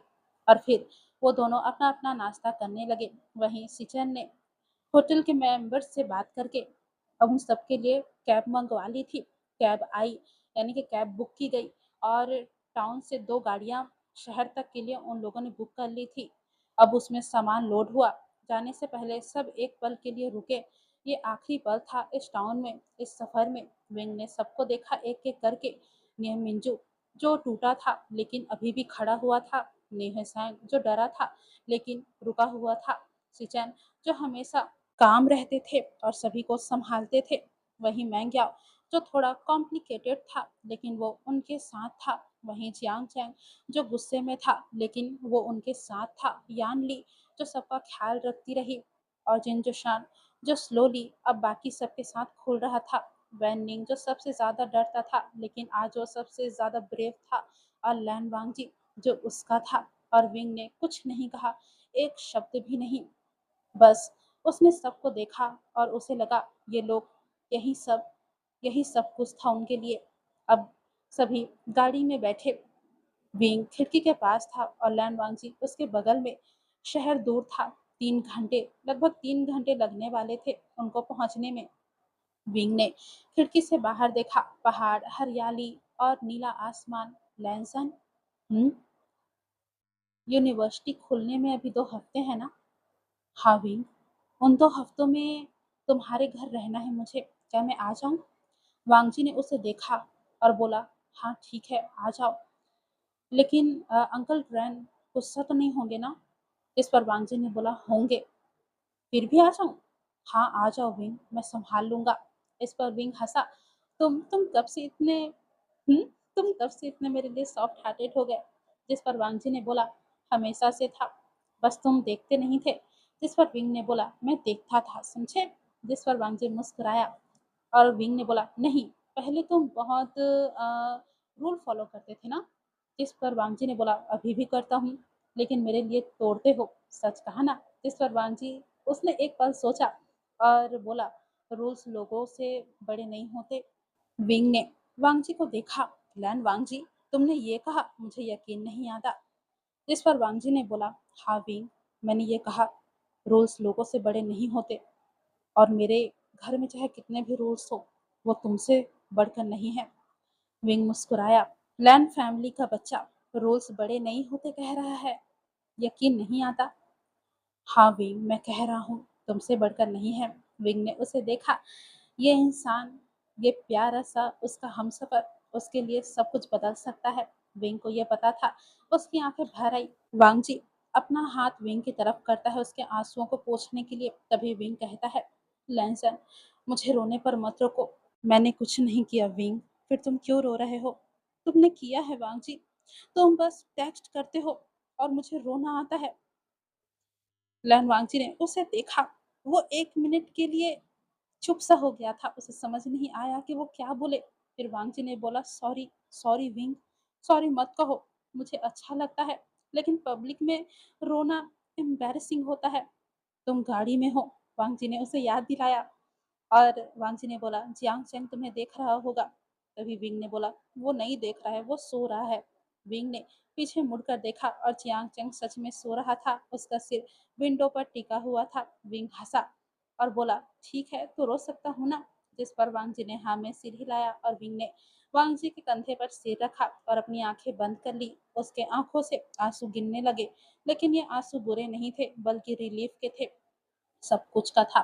और फिर वो दोनों अपना अपना नाश्ता करने लगे। वहीं सिचन ने होटल के मेंबर्स से बात करके अब उन सबके लिए कैब मंगवा ली थी। कैब आई, यानी कि कैब बुक की गई और टाउन से 2 गाड़ियाँ शहर तक के लिए उन लोगों ने बुक कर ली थी। अब उसमें सामान लोड हुआ। जाने से पहले सब एक पल के लिए रुके। ये आखिरी पल था इस टाउन में, इस सफ़र में। विंग ने सबको देखा एक-एक करके। मिंजू, जो टूटा था लेकिन अभी भी खड़ा हुआ था। नेहसांग, जो डरा था लेकिन रुका हुआ था। सिचन, जो हमेशा काम रहते थे और सभी को संभालते थे। वहीं मैंग्याओ, जो थोड़ा कॉम्प्लिकेटेड था लेकिन वो उनके साथ था। वहीं जियांग चैंग, जो गुस्से में था लेकिन वो उनके साथ था। यान ली, जो सबका ख्याल रखती रही। और जिन जुशान, जो स्लोली अब बाकी सबके साथ खुल रहा था। वैन निंग, जो सबसे ज्यादा डरता था लेकिन आज वो सबसे ज्यादा ब्रेव था। और लैन वांगजी, जो उसका था। और विंग ने कुछ नहीं कहा, एक शब्द भी नहीं। बस उसने सबको देखा और उसे लगा ये लोग, यही सब यही सब कुछ था उनके लिए। अब सभी गाड़ी में बैठे। विंग खिड़की के पास था और लैंड वांगजी उसके बगल में। शहर दूर था। 3 घंटे, लगभग 3 घंटे लगने वाले थे उनको पहुंचने में। विंग ने खिड़की से बाहर देखा, पहाड़, हरियाली और नीला आसमान। लैंसन, हम्म, यूनिवर्सिटी खुलने में अभी 2 हफ्ते हैं ना? हाँ विंग, उन 2 हफ्तों में तुम्हारे घर रहना है मुझे, क्या मैं आ जाऊं? वांगजी ने उसे देखा और बोला, हाँ ठीक है, आ जाओ। लेकिन अंकल ग्रैंड गुस्सा तो नहीं होंगे ना? इस पर वांगजी ने बोला, होंगे। फिर भी आ जाऊं? हाँ आ जाओ विंग, मैं संभाल लूंगा। इस पर विंग हंसा। तुम कब से इतने हम्म तुम कब से इतने मेरे लिए सॉफ्ट हार्टेड हो गए? जिस पर वांगजी ने बोला, हमेशा से था, बस तुम देखते नहीं थे। जिस पर विंग ने बोला, मैं देखता था, समझे? जिस पर वांगजी मुस्कुराया और विंग ने बोला, नहीं, पहले तुम बहुत रूल फॉलो करते थे ना? जिस पर वांगजी ने बोला, अभी भी करता हूँ, लेकिन मेरे लिए तोड़ते हो, सच कहा ना? जिस पर वांगजी, उसने एक पल सोचा और बोला, रूल्स लोगों से बड़े नहीं होते। विंग ने वांगजी को देखा। लैन वांगजी, तुमने ये कहा, मुझे यकीन नहीं आता। जिस पर वांगजी ने बोला, हाँ विंग, मैंने ये कहा, रूल्स लोगों से बड़े नहीं होते। और मेरे घर में चाहे कितने भी रूल्स हो, वो तुमसे बढ़कर नहीं है। विंग मुस्कुराया। लैन फैमिली का बच्चा रूल्स बड़े नहीं होते कह रहा है, यकीन नहीं आता। हाँ विंग, मैं कह रहा हूँ, तुमसे बढ़कर नहीं है। विंग ने उसे देखा। ये इंसान, ये प्यारा सा उसका हमसफर, उसके लिए सब कुछ बदल सकता है। विंग को ये पता था। उसकी आंखें भर आई। वांगजी अपना हाथ विंग की तरफ करता है उसके आंसुओं को पोंछने के लिए। तभी विंग कहता है, लैंसन, मुझे रोने पर मत रोको। मैंने कुछ नहीं किया विंग, फिर तुम क्यों रो रहे हो? तुमने किया है वांगजी, तुम बस टेक्स्ट करते हो और मुझे रोना आता है। लैन वांगजी ने उसे देखा। वो 1 मिनट के लिए चुप सा हो गया था, उसे समझ नहीं आया कि वो क्या बोले। फिर वांगजी ने बोला, सॉरी, सॉरी विंग, सॉरी मत कहो, मुझे अच्छा लगता है लेकिन पब्लिक में रोना एम्बैरेसिंग होता है। तुम गाड़ी में हो, वांगजी ने उसे याद दिलाया। और वांगजी ने बोला, जियांग चैंग तुम्हें देख रहा होगा। तभी विंग ने बोला, वो नहीं देख रहा है, वो सो रहा है। विंग ने पीछे मुड़कर देखा और जियांग चैंग सच में सो रहा था, उसका सिर विंडो पर टिका हुआ था। विंग हंसा और बोला, ठीक है तो रो सकता हूँ ना? जिस पर वांगजी ने हाँ में सिर हिलाया और विंग ने वांगजी के कंधे पर सिर रखा और अपनी आंखें बंद कर ली। उसके आंखों से आंसू गिरने लगे, लेकिन ये आंसू बुरे नहीं थे, बल्कि रिलीफ के थे। सब कुछ का था।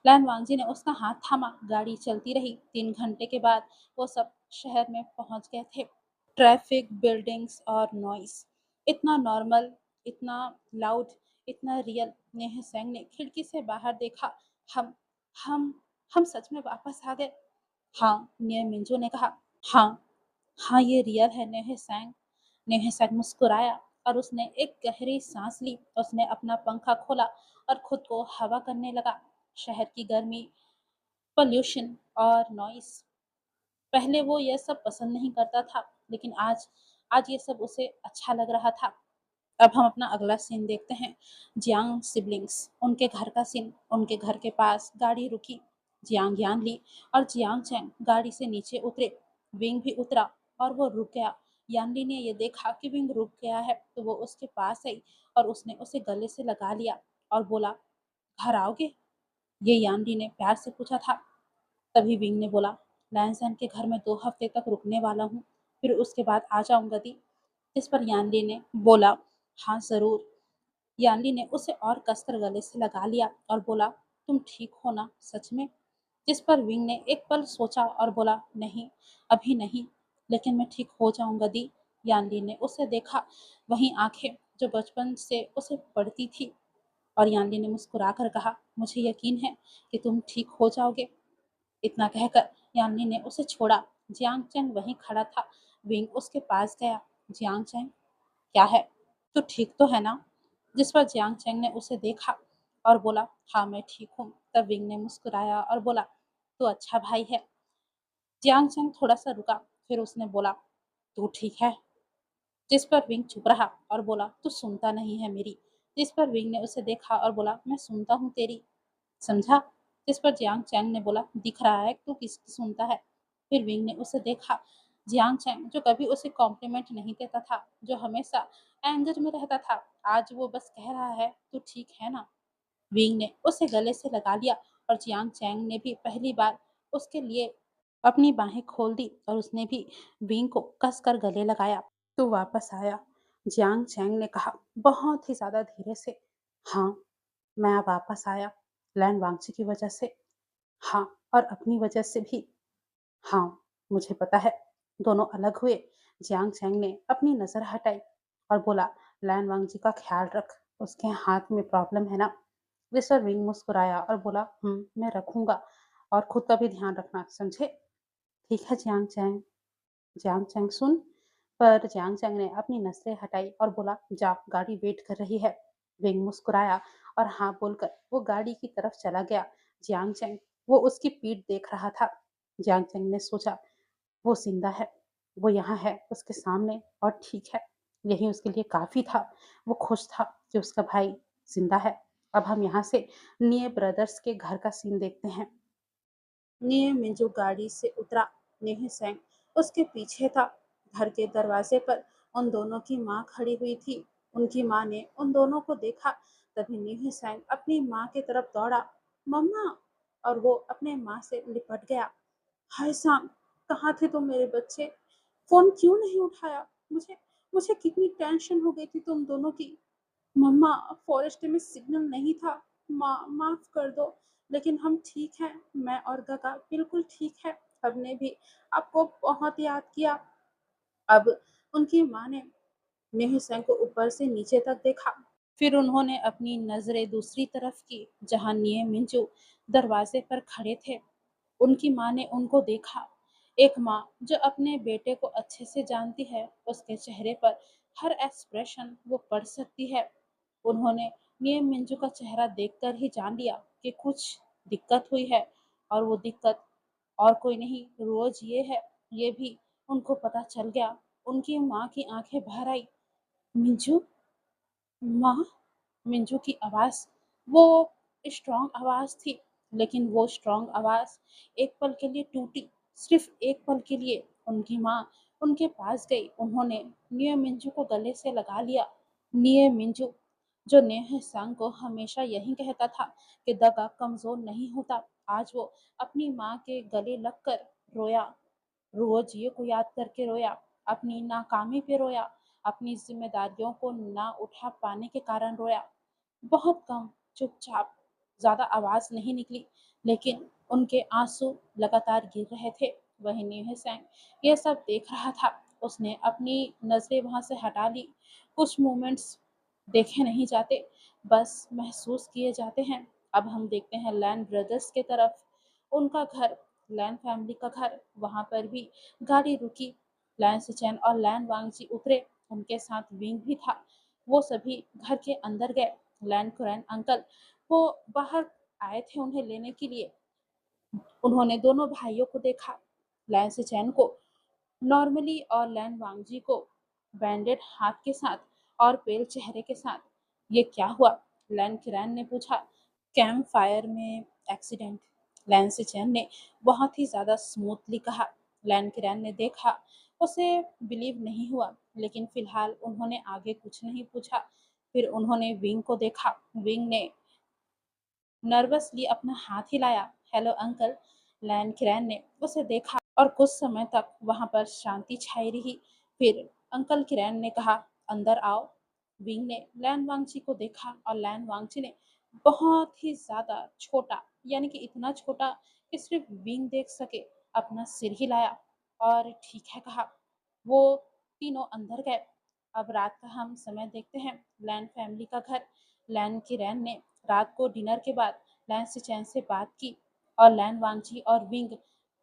लैन वांगजी ने उसका हाथ थामा। गाड़ी चलती रही। 3 घंटे के बाद वो सब शहर में पहुंच गए थे। ट्रैफिक, बिल्डिंग्स और नॉइस, इतना नॉर्मल, इतना लाउड, इतना रियल। नेहा सेंग ने खिड़की से बाहर देखा। हम हम हम सच में वापस आ गए। हाँ, नियर मिंजो ने कहा। हाँ, हाँ, ये रियल है नेहा सेंग। नेहा सेंग मुस्कुराया और उसने एक गहरी सांस ली। उसने अपना पंखा खोला और खुद को हवा करने लगा। शहर की गर्मी, पोल्यूशन और नॉइस, पहले वो ये सब पसंद नहीं करता था, लेकिन आज आज ये सब उसे अच्छा लग रहा था। अब हम अपना अगला सीन देखते हैं। जियांग सिबलिंग्स, उनके घर का सीन। उनके घर के पास गाड़ी रुकी। जियांग यान ली और जियांग चैंग गाड़ी से नीचे उतरे। विंग भी उतरा और वो रुक गया। यानली ने ये देखा कि विंग रुक गया है, तो वो उसके पास आई और उसने उसे गले से लगा लिया और बोला, घर आओगे? ये यानली ने प्यार से पूछा था। तभी विंग ने बोला, लैनसैन के घर में 2 हफ्ते तक रुकने वाला हूँ, फिर उसके बाद आ जाऊंगा दी। जिस पर यानली ने बोला, हाँ जरूर। यानली ने उसे और कसकर गले से लगा लिया और बोला, तुम ठीक हो ना सच में? जिस पर विंग ने एक पल सोचा और बोला, नहीं, अभी नहीं, लेकिन मैं ठीक हो जाऊंगा दी। यानली ने उसे देखा, वही आंखें जो बचपन से उसे पड़ती थी। और यानली ने मुस्कुराकर कहा, मुझे यकीन है कि तुम ठीक हो जाओगे। इतना कहकर यान्नी ने उसे छोड़ा। जियांग चैंग वहीं खड़ा था। विंग उसके पास गया। जियांग चैंग, क्या है? तू ठीक तो है ना? जिस पर जियांग चैंग ने उसे देखा और बोला, हाँ मैं ठीक हूँ। तब विंग ने मुस्कुराया और बोला, तू अच्छा भाई है। जियांग चैंग थोड़ा सा रुका, फिर उसने बोला, तू ठीक है? जिस पर विंग चुप रहा और बोला, तू सुनता नहीं है मेरी। जिस पर विंग ने उसे देखा और बोला, मैं सुनता हूँ तेरी, समझा? जिस पर जियांग चैंग ने बोला, दिख रहा है तू किसकी सुनता है। फिर विंग ने उसे देखा। जियांग चैंग जो कभी उसे कॉम्प्लीमेंट नहीं देता था, जो हमेशा एंगर में रहता था, आज वो बस कह रहा है, तू ठीक है ना? विंग ने उसे गले से लगा लिया और जियांग चैंग ने भी पहली बार उसके लिए अपनी बाहें खोल दी और उसने भी विंग को कसकर गले लगाया। तू वापस आया, जियांग चैंग ने कहा, बहुत ही ज्यादा धीरे से। हाँ, मैं वापस आया, लैन वांगची की वजह से। हाँ, और अपनी वजह से भी। हाँ, मुझे पता है। दोनों अलग हुए। जियांग चैंग ने अपनी नजर हटाई और बोला, लैन वांगजी का ख्याल रख, उसके हाथ में प्रॉब्लम है ना? मिस्टर विंग मुस्कुराया और बोला, मैं रखूंगा, और खुद का भी ध्यान रखना, समझे? ठीक है जियांग चैंग। जियांग चैंग सुन। पर जियांग चैंग ने अपनी नजरें हटाई और बोला, जा, गाड़ी वेट कर रही है। विंग मुस्कुराया और हाँ बोलकर वो गाड़ी की तरफ चला गया। जियांग चैंग, वो उसकी पीठ देख रहा था। जियांग चैंग ने सोचा, वो जिंदा है, वो यहाँ है उसके सामने और ठीक है। यही उसके लिए काफी था। वो खुश था कि उसका भाई जिंदा है। अब हम यहाँ से निये ब्रदर्स के घर का सीन देखते हैं। निये में जो गाड़ी से उतरा, नेह सेंग उसके पीछे था। घर के दरवाजे पर उन दोनों की माँ खड़ी हुई थी। उनकी माँ ने उन दोनों को देखा। तभी नेह सेंग अपनी माँ की तरफ दौड़ा, मम्मा, और वो अपने माँ से लिपट गया। हाय सांग, कहाँ थे तुम मेरे बच्चे? फोन क्यों नहीं उठाया? मुझे मुझे कितनी टेंशन हो गई थी तुम दोनों की। मम्मा, फॉरेस्ट में सिग्नल नहीं था। माँ, माफ कर दो, लेकिन हम ठीक हैं। मैं और गगा बिल्कुल ठीक है। हमने भी आपको बहुत याद किया। अब उनकी माँ ने नेह सेंग को ऊपर से नीचे तक देखा। फिर उन्होंने अपनी नजरें दूसरी तरफ की, जहां निये मिंजू दरवाजे पर खड़े थे। उनकी माँ ने उनको देखा। एक माँ जो अपने बेटे को अच्छे से जानती है, उसके चेहरे पर हर एक्सप्रेशन वो पढ़ सकती है। उन्होंने नियम मिंजू का चेहरा देखकर ही जान लिया कि कुछ दिक्कत हुई है, और वो दिक्कत और कोई नहीं, रोज ये है। ये भी उनको पता चल गया। उनकी माँ की आंखें भर आई। मिंजू, माँ। मिंजू की आवाज, वो स्ट्रॉन्ग आवाज थी, लेकिन वो स्ट्रॉन्ग आवाज एक पल के लिए टूटी। सिर्फ एक पल के लिए। उनकी माँ उनके पास गई। उन्होंने निये मिंजू को गले से लगा लिया। निये मिंजू जो नेह सांग को हमेशा यही कहता था कि दगा कमजोर नहीं होता, आज वो अपनी माँ के गले लगकर रोया। रोज ये को याद करके रोया, अपनी नाकामी पे रोया, अपनी जिम्मेदारियों को ना उठा पाने के कारण रोया। बहुत कम, चुपचाप, ज्यादा आवाज नहीं निकली, लेकिन उनके आंसू लगातार गिर रहे थे। वही न्यू सैंग ये सब देख रहा था। उसने अपनी नजरें वहां से हटा ली। कुछ मोमेंट्स देखे नहीं जाते, बस महसूस किए जाते हैं। अब हम देखते हैं लैन ब्रदर्स के तरफ। उनका घर, लैन फैमिली का घर, वहां पर भी गाड़ी रुकी। लैन सिचैन और लैन वांगजी उतरे, उनके साथ विंग भी था। वो सभी घर के अंदर गए। लैन कुरैन अंकल वो बाहर आए थे उन्हें लेने के लिए। उन्होंने दोनों भाइयों को देखा, लैन सिचैन को नॉर्मली और लैन वांगजी को बैंडेड हाथ के साथ और पेल चेहरे के साथ। ये क्या हुआ? लैन किरैन ने पूछा। कैंप फायर में एक्सीडेंट, लैन सिचैन ने बहुत ही ज्यादा स्मूथली कहा। लैन किरैन ने देखा, उसे बिलीव नहीं हुआ, लेकिन फिलहाल उन्होंने आगे कुछ नहीं पूछा। फिर उन्होंने विंग को देखा। विंग ने नर्वसली अपना हाथ हिलाया। Hello uncle. लैन किरैन ने उसे देखा और कुछ समय तक वहां पर शांति छाई रही। फिर अंकल किरैन ने कहा, अंदर आओ। विंग ने लैन वांगची को देखा और लैन वांगची ने बहुत ही ज्यादा छोटा, यानी कि इतना छोटा कि सिर्फ विंग देख सके, अपना सिर हिलाया और ठीक है कहा। वो तीनों अंदर गए। अब रात का हम समय देखते हैं। लैन फैमिली का घर। लैन किरैन ने रात को डिनर के बाद लैन सिचैन से बात की और लैन वांगची और विंग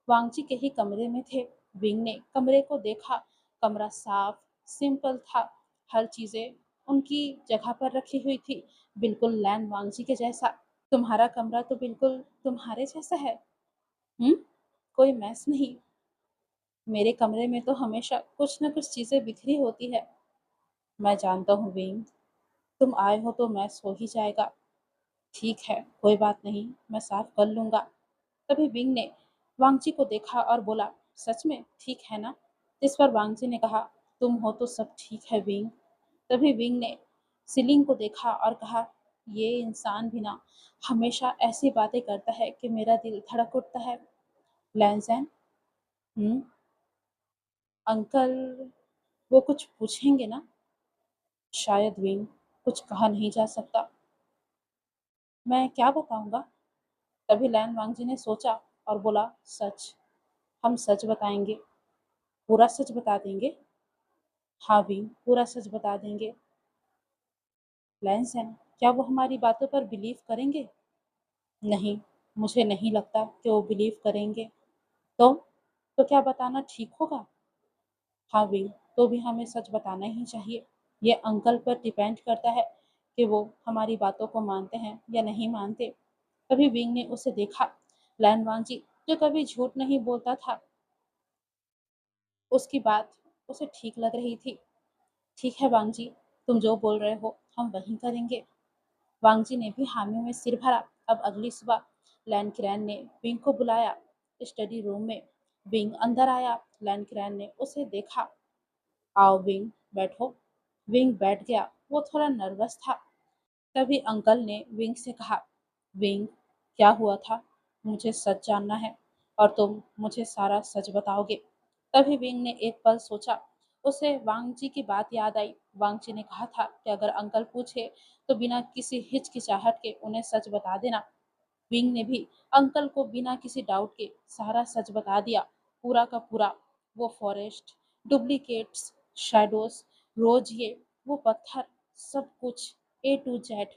वांगची के ही कमरे में थे। विंग ने कमरे को देखा। कमरा साफ, सिंपल था। हर चीजें उनकी जगह पर रखी हुई थी, बिल्कुल लैन वांगची के जैसा। तुम्हारा कमरा तो बिल्कुल तुम्हारे जैसा है। हम्म, कोई मैस नहीं। मेरे कमरे में तो हमेशा कुछ न कुछ चीजें बिखरी होती है। मैं जानता हूँ विंग, तुम आए हो तो मैस हो ही जाएगा। ठीक है, कोई बात नहीं, मैं साफ कर लूंगा। तभी विंग ने वांगची को देखा और बोला, सच में ठीक है ना? इस पर वांगची ने कहा, तुम हो तो सब ठीक है विंग। तभी विंग ने सीलिंग को देखा और कहा, ये इंसान भी ना हमेशा ऐसी बातें करता है कि मेरा दिल धड़क उठता है। लैंसैन, हम्म, अंकल वो कुछ पूछेंगे ना? शायद विंग, कुछ कहा नहीं जा सकता। मैं क्या बताऊंगा? तभी लैन वांगजी ने सोचा और बोला, सच। हम सच बताएंगे, पूरा सच बता देंगे। हाँ विंग, पूरा सच बता देंगे। लैंसन, क्या वो हमारी बातों पर बिलीव करेंगे? नहीं, मुझे नहीं लगता कि वो बिलीव करेंगे। तो तो क्या बताना ठीक होगा? हाँ विंग, तो भी हमें सच बताना ही चाहिए। ये अंकल पर डिपेंड करता है कि वो हमारी बातों को मानते हैं या नहीं मानते। तभी विंग ने उसे देखा। लैन वांगजी जो कभी झूठ नहीं बोलता था, उसकी बात उसे ठीक लग रही थी। ठीक है वांगजी, तुम जो बोल रहे हो हम वही करेंगे। वांगजी ने भी हामी में सिर भरा। अब अगली सुबह लैन किरैन ने विंग को बुलाया स्टडी रूम में। विंग अंदर आया। लैन किरैन ने उसे देखा। आओ विंग, बैठो। विंग बैठ गया। वो थोड़ा नर्वस था। तभी अंकल ने विंग से कहा, विंग, क्या हुआ था? मुझे सच जानना है और तुम मुझे सारा सच बताओगे। तभी विंग ने एक पल सोचा। उसे वांगजी की बात याद आई। वांगजी ने कहा था कि अगर अंकल पूछे तो बिना किसी हिचकिचाहट के उन्हें सच बता देना। विंग ने भी अंकल को बिना किसी डाउट के सारा सच बता दिया, पूरा का पूरा। वो फॉरेस्ट, डुप्लीकेट्स, शैडोज, रोज ये, वो पत्थर, सब कुछ ए टू जेड।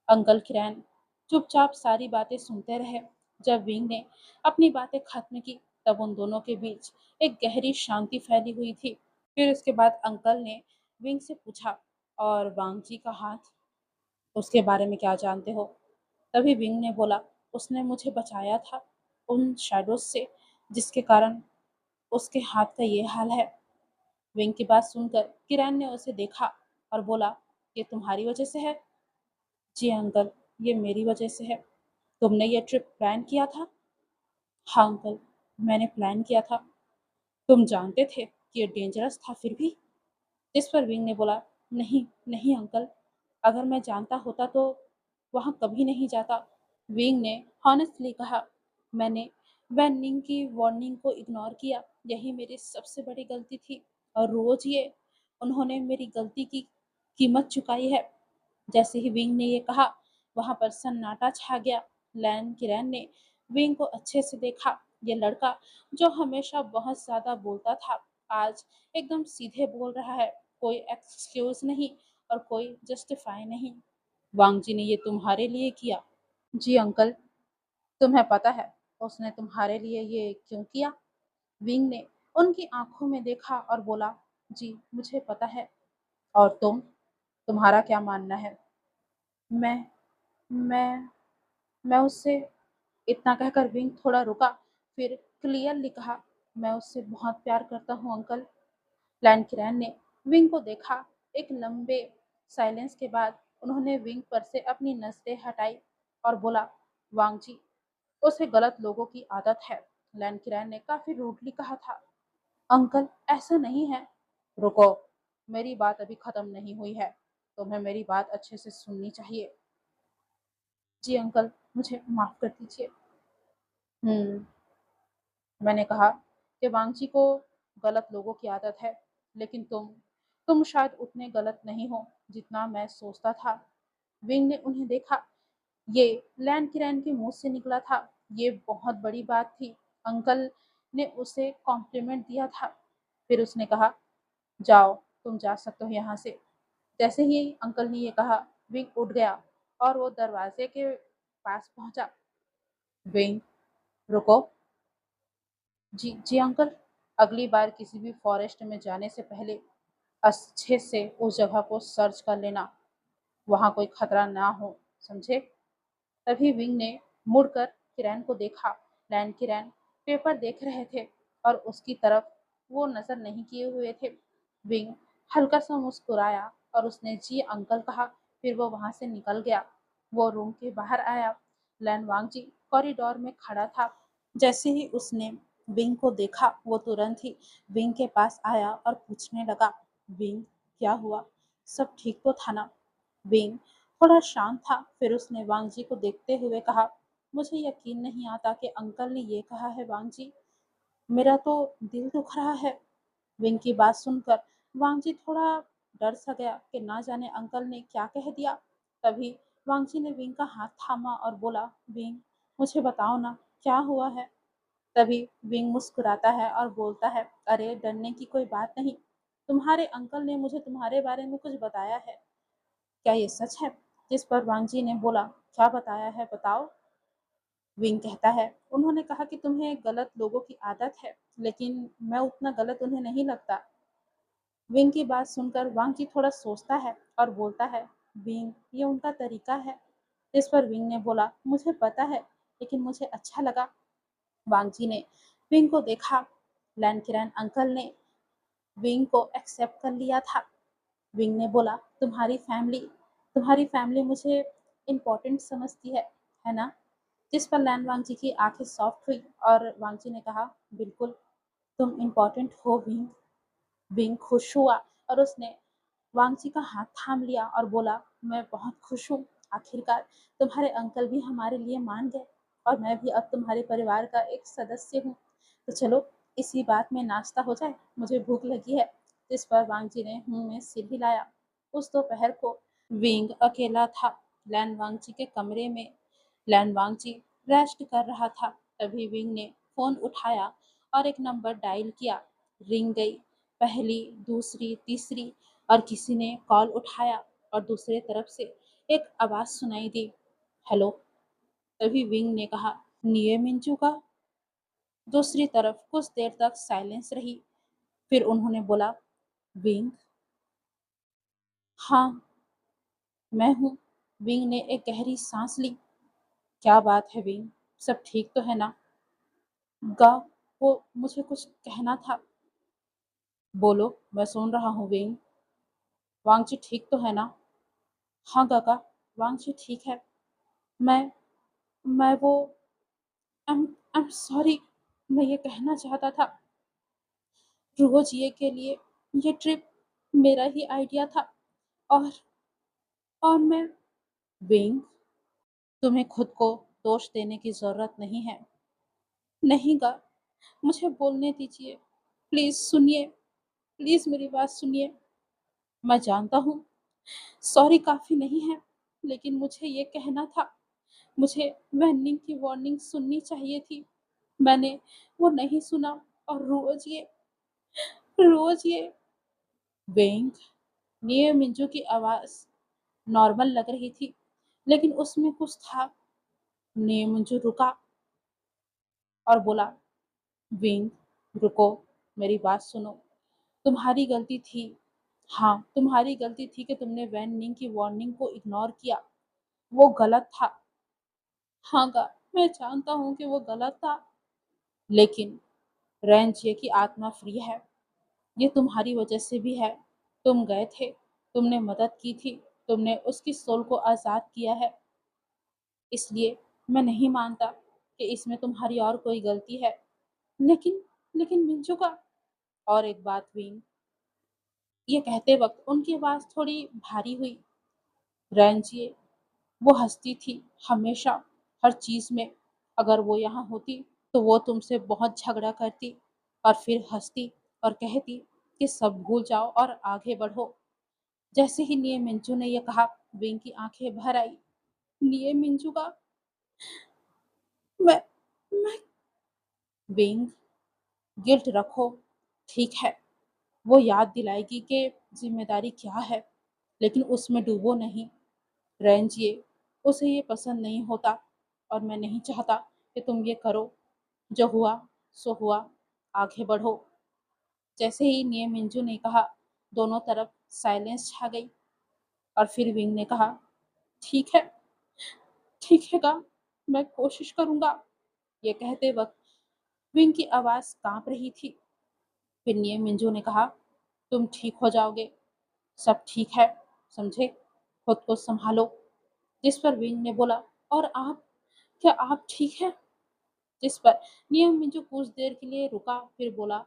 अंकल किरैन चुपचाप सारी बातें सुनते रहे। जब विंग ने अपनी बातें खत्म की, तब उन दोनों के बीच एक गहरी शांति फैली हुई थी। फिर उसके बाद अंकल ने विंग से पूछा, और वांगजी का हाथ, उसके बारे में क्या जानते हो? तभी विंग ने बोला, उसने मुझे बचाया था उन शैडोज से, जिसके कारण उसके हाथ का ये हाल है। विंग की बात सुनकर किरण ने उसे देखा और बोला, ये तुम्हारी वजह से है? जी अंकल, ये मेरी वजह से है। तुमने ये ट्रिप प्लान किया था? हाँ अंकल, मैंने प्लान किया था। तुम जानते थे कि ये डेंजरस था फिर भी? जिस पर विंग ने बोला, नहीं नहीं अंकल, अगर मैं जानता होता तो वहां कभी नहीं जाता। विंग ने हॉनेस्टली कहा, मैंने वैन निंग की वार्निंग को इग्नोर किया। यही मेरी सबसे बड़ी गलती थी और रोज़ ये उन्होंने मेरी गलती की कीमत चुकाई है। जैसे ही विंग ने ये कहा, वहाँ पर सन्नाटा छा गया। लैन किरैन ने विंग को अच्छे से देखा। ये लड़का जो हमेशा बहुत ज़्यादा बोलता था, आज एकदम सीधे बोल रहा है। कोई एक्सक्यूज़ नहीं और कोई जस्टिफाई नहीं। वांग जी ने ये तुम्हारे लिए किया? जी अंकल, तुम्हें पता है उसने तुम्हारे लिए ये क्यों किया? विंग ने उनकी आंखों में देखा और बोला, जी मुझे पता है। और तुम्हारा क्या मानना है? मैं मैं मैं उससे, इतना कहकर विंग थोड़ा रुका, फिर क्लियरली कहा, मैं उससे बहुत प्यार करता हूँ अंकल। लैंडग्रैन ने विंग को देखा। एक लंबे साइलेंस के बाद उन्होंने विंग पर से अपनी नजरें हटाई और बोला, वांग जी, उसे गलत लोगों की आदत है। लैंडग्रैन ने काफी रूडली कहा था। अंकल ऐसा नहीं है। रुको, मेरी बात अभी खत्म नहीं हुई है। तुम्हें मेरी बात अच्छे से सुननी चाहिए। जी अंकल, मुझे माफ कर दीजिए। हम्म मैंने कहा कि वांगची को गलत लोगों की आदत है, लेकिन तुम शायद उतने गलत नहीं हो जितना मैं सोचता था। विंग ने उन्हें देखा। ये लैंड किरैन के मुंह से निकला था। ये बहुत बड़ी बात थी। अंकल ने उसे कॉम्प्लीमेंट दिया था। फिर उसने कहा, जाओ, तुम जा सकते हो यहाँ से। जैसे ही अंकल ने ये कहा, विंग उठ गया और वो दरवाजे के पास पहुंचा। विंग, रुको। जी जी अंकल, अगली बार किसी भी फॉरेस्ट में जाने से पहले अच्छे से उस जगह को सर्च कर लेना, वहाँ कोई खतरा ना हो, समझे? तभी विंग ने मुड़कर किरैन को देखा। लैंड किरैन पेपर देख रहे थे और उसकी तरफ वो नजर नहीं किए हुए थे। विंग हल्का सा मुस्कुराया और उसने जी अंकल कहा, फिर वो वहां से निकल गया। वो रूम के बाहर आया। लैंड वांगजी कॉरिडोर में खड़ा था। जैसे ही उसने विंग को देखा, वो तुरंत ही विंग के पास आया और पूछने लगा, विंग, क्या हुआ? सब ठीक तो था ना? विंग थोड़ा शांत था। फिर उसने वांग जी को देखते हुए कहा, मुझे यकीन नहीं आता कि अंकल ने ये कहा है वांग जी। मेरा तो दिल दुख रहा है। विंग की बात सुनकर वांग जी थोड़ा डर सा गया कि ना जाने अंकल ने क्या कह दिया। तभी वांग जी ने विंग का हाथ थामा और बोला, विंग, मुझे बताओ ना, क्या हुआ है? तभी विंग मुस्कुराता है और बोलता है, अरे डरने की कोई बात नहीं। तुम्हारे अंकल ने मुझे तुम्हारे बारे में कुछ बताया है। क्या ये सच है? जिस पर वांगजी ने बोला, क्या बताया है, बताओ। विंग कहता है, उन्होंने कहा कि तुम्हें गलत लोगों की आदत है, लेकिन मैं उतना गलत उन्हें नहीं लगता। विंग की बात सुनकर वांगजी थोड़ा सोचता है और बोलता है, विंग, ये उनका तरीका है। जिस पर विंग ने बोला, मुझे पता है, लेकिन मुझे अच्छा लगा। वांगजी ने विंग को देखा। लैंडकिरैन अंकल ने विंग को एक्सेप्ट कर लिया था। विंग ने बोला, तुम्हारी फैमिली मुझे इम्पोर्टेंट समझती है ना? जिस पर लैन वांगजी की आंखें सॉफ्ट हुई और वांगजी ने कहा, बिल्कुल, तुम इम्पोर्टेंट हो विंग। विंग खुश हुआ और उसने वांगजी का हाथ थाम लिया और बोला, मैं बहुत खुश हूँ। आखिरकार तुम्हारे अंकल भी हमारे लिए मान गए और मैं भी अब तुम्हारे परिवार का एक सदस्य हूँ। तो चलो, इसी बात में नाश्ता हो जाए, मुझे भूख लगी है। जिस पर वांगजी ने मुंह में सिर हिलाया। उस दोपहर को विंग अकेला था लैन वांगजी के कमरे में। लैन वांगजी रेस्ट कर रहा था। तभी विंग ने फोन उठाया और एक नंबर डायल किया। रिंग गई, पहली, दूसरी, तीसरी, और किसी ने कॉल उठाया और दूसरे तरफ से एक आवाज सुनाई दी, हेलो। तभी विंग ने कहा, निये मिंजू का? दूसरी तरफ कुछ देर तक साइलेंस रही। फिर उन्होंने बोला, विंग? हाँ, मैं हूँ। विंग ने एक गहरी सांस ली। क्या बात है विंग, सब ठीक तो है ना? गा, वो मुझे कुछ कहना था। बोलो, मैं सुन रहा हूँ विंग। वांगची ठीक तो है ना? हाँ गागा, वांगची ठीक है। मैं मैं वो, आई एम सॉरी। मैं ये कहना चाहता था, रोज ये के लिए ये ट्रिप मेरा ही आइडिया था। और मैं, विंग, तुम्हें खुद को दोष देने की जरूरत नहीं है। नहीं गा, मुझे बोलने दीजिए। प्लीज़ सुनिए, प्लीज़ मेरी बात सुनिए। मैं जानता हूँ सॉरी काफ़ी नहीं है, लेकिन मुझे ये कहना था। मुझे वार्निंग की वार्निंग सुननी चाहिए थी। मैंने वो नहीं सुना और रोज़ ये वेंग ये मिंजू की आवाज़ नॉर्मल लग रही थी, लेकिन उसमें कुछ था। ने मिंजू रुका और बोला, विंग, रुको, मेरी बात सुनो। तुम्हारी गलती थी। हाँ, तुम्हारी गलती थी कि तुमने वैन निंग की वार्निंग को इग्नोर किया। वो गलत था। हाँ गा, मैं जानता हूँ कि वो गलत था, लेकिन रेंजिए की आत्मा फ्री है। ये तुम्हारी वजह से भी है। तुम गए थे, तुमने मदद की थी, तुमने उसकी सोल को आज़ाद किया है। इसलिए मैं नहीं मानता कि इसमें तुम्हारी और कोई गलती है। लेकिन लेकिन मिंजू का और एक बात हुई। ये कहते वक्त उनकी आवाज़ थोड़ी भारी हुई। रैंजिए, वो हँसती थी हमेशा, हर चीज़ में। अगर वो यहाँ होती तो वो तुमसे बहुत झगड़ा करती और फिर हँसती और कहती कि सब भूल जाओ और आगे बढ़ो। जैसे ही निये मिंजू ने यह कहा, विंग की आंखें भर आई। निये मिंजू का मैं मैं विंग, गिल्ट रखो, ठीक है। वो याद दिलाएगी कि जिम्मेदारी क्या है, लेकिन उसमें डूबो नहीं। रेंजिए, उसे ये पसंद नहीं होता और मैं नहीं चाहता कि तुम ये करो। जो हुआ सो हुआ, आगे बढ़ो। जैसे ही निये मिंजू ने कहा, दोनों तरफ साइलेंस छा गई और फिर विंग ने कहा, ठीक है, ठीक है का, मैं कोशिश करूंगा। ये कहते वक्त विंग की आवाज़ कांप रही थी। फिर निये मिंजू ने कहा, तुम ठीक हो जाओगे, सब ठीक है, समझे, खुद को संभालो। जिस पर विंग ने बोला, और आप, क्या आप ठीक हैं? जिस पर निये मिंजू कुछ देर के लिए रुका, फिर बोला,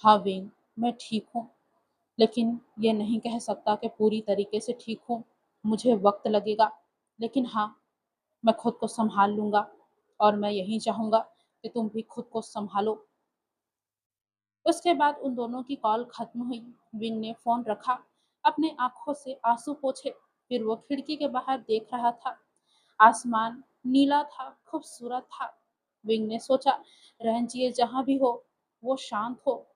हाँ विंग, मैं ठीक हूँ, लेकिन ये नहीं कह सकता कि पूरी तरीके से ठीक हूँ। मुझे वक्त लगेगा, लेकिन हाँ, मैं खुद को संभाल लूंगा। और मैं यही चाहूंगा कि तुम भी खुद को संभालो। उसके बाद उन दोनों की कॉल खत्म हुई। विंग ने फोन रखा, अपने आंखों से आंसू पोंछे। फिर वो खिड़की के बाहर देख रहा था। आसमान नीला था, खूबसूरत था। विंग ने सोचा, रंजिए जहां भी हो, वो शांत हो।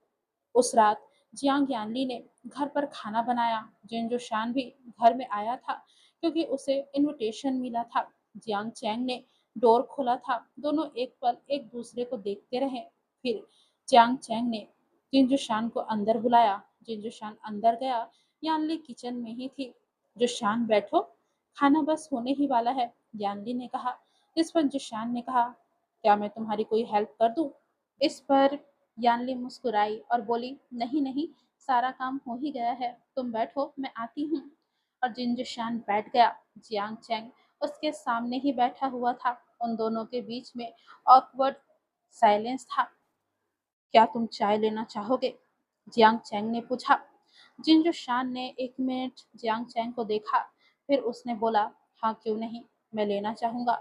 उस रात जियांग यानली ने घर पर खाना बनाया। जिनजो शान भी घर में आया था, क्योंकि उसे इनविटेशन मिला था। जियांग चैंग ने डोर खोला था। दोनों एक पल एक दूसरे को देखते रहे। फिर जियांग चैंग ने जिनजो शान को अंदर बुलाया। जिनजो शान अंदर गया। यानली किचन में ही थी। जो शान बैठो, खाना बस होने ही वाला है, यानली ने कहा। इस पर जिशान ने कहा, क्या मैं तुम्हारी कोई हेल्प कर दूं? इस पर यानली मुस्कुराई और बोली, नहीं नहीं, सारा काम हो ही गया है, तुम बैठो, मैं आती हूँ। और जिनजुशान बैठ गया। जियांग चैंग उसके सामने ही बैठा हुआ था। उन दोनों के बीच में ऑकवर्ड साइलेंस था। क्या तुम चाय लेना चाहोगे? जियांग चैंग ने पूछा। जिनजुशान ने 1 मिनट जियांग चैंग को देखा, फिर उसने बोला, हाँ क्यों नहीं, मैं लेना चाहूंगा।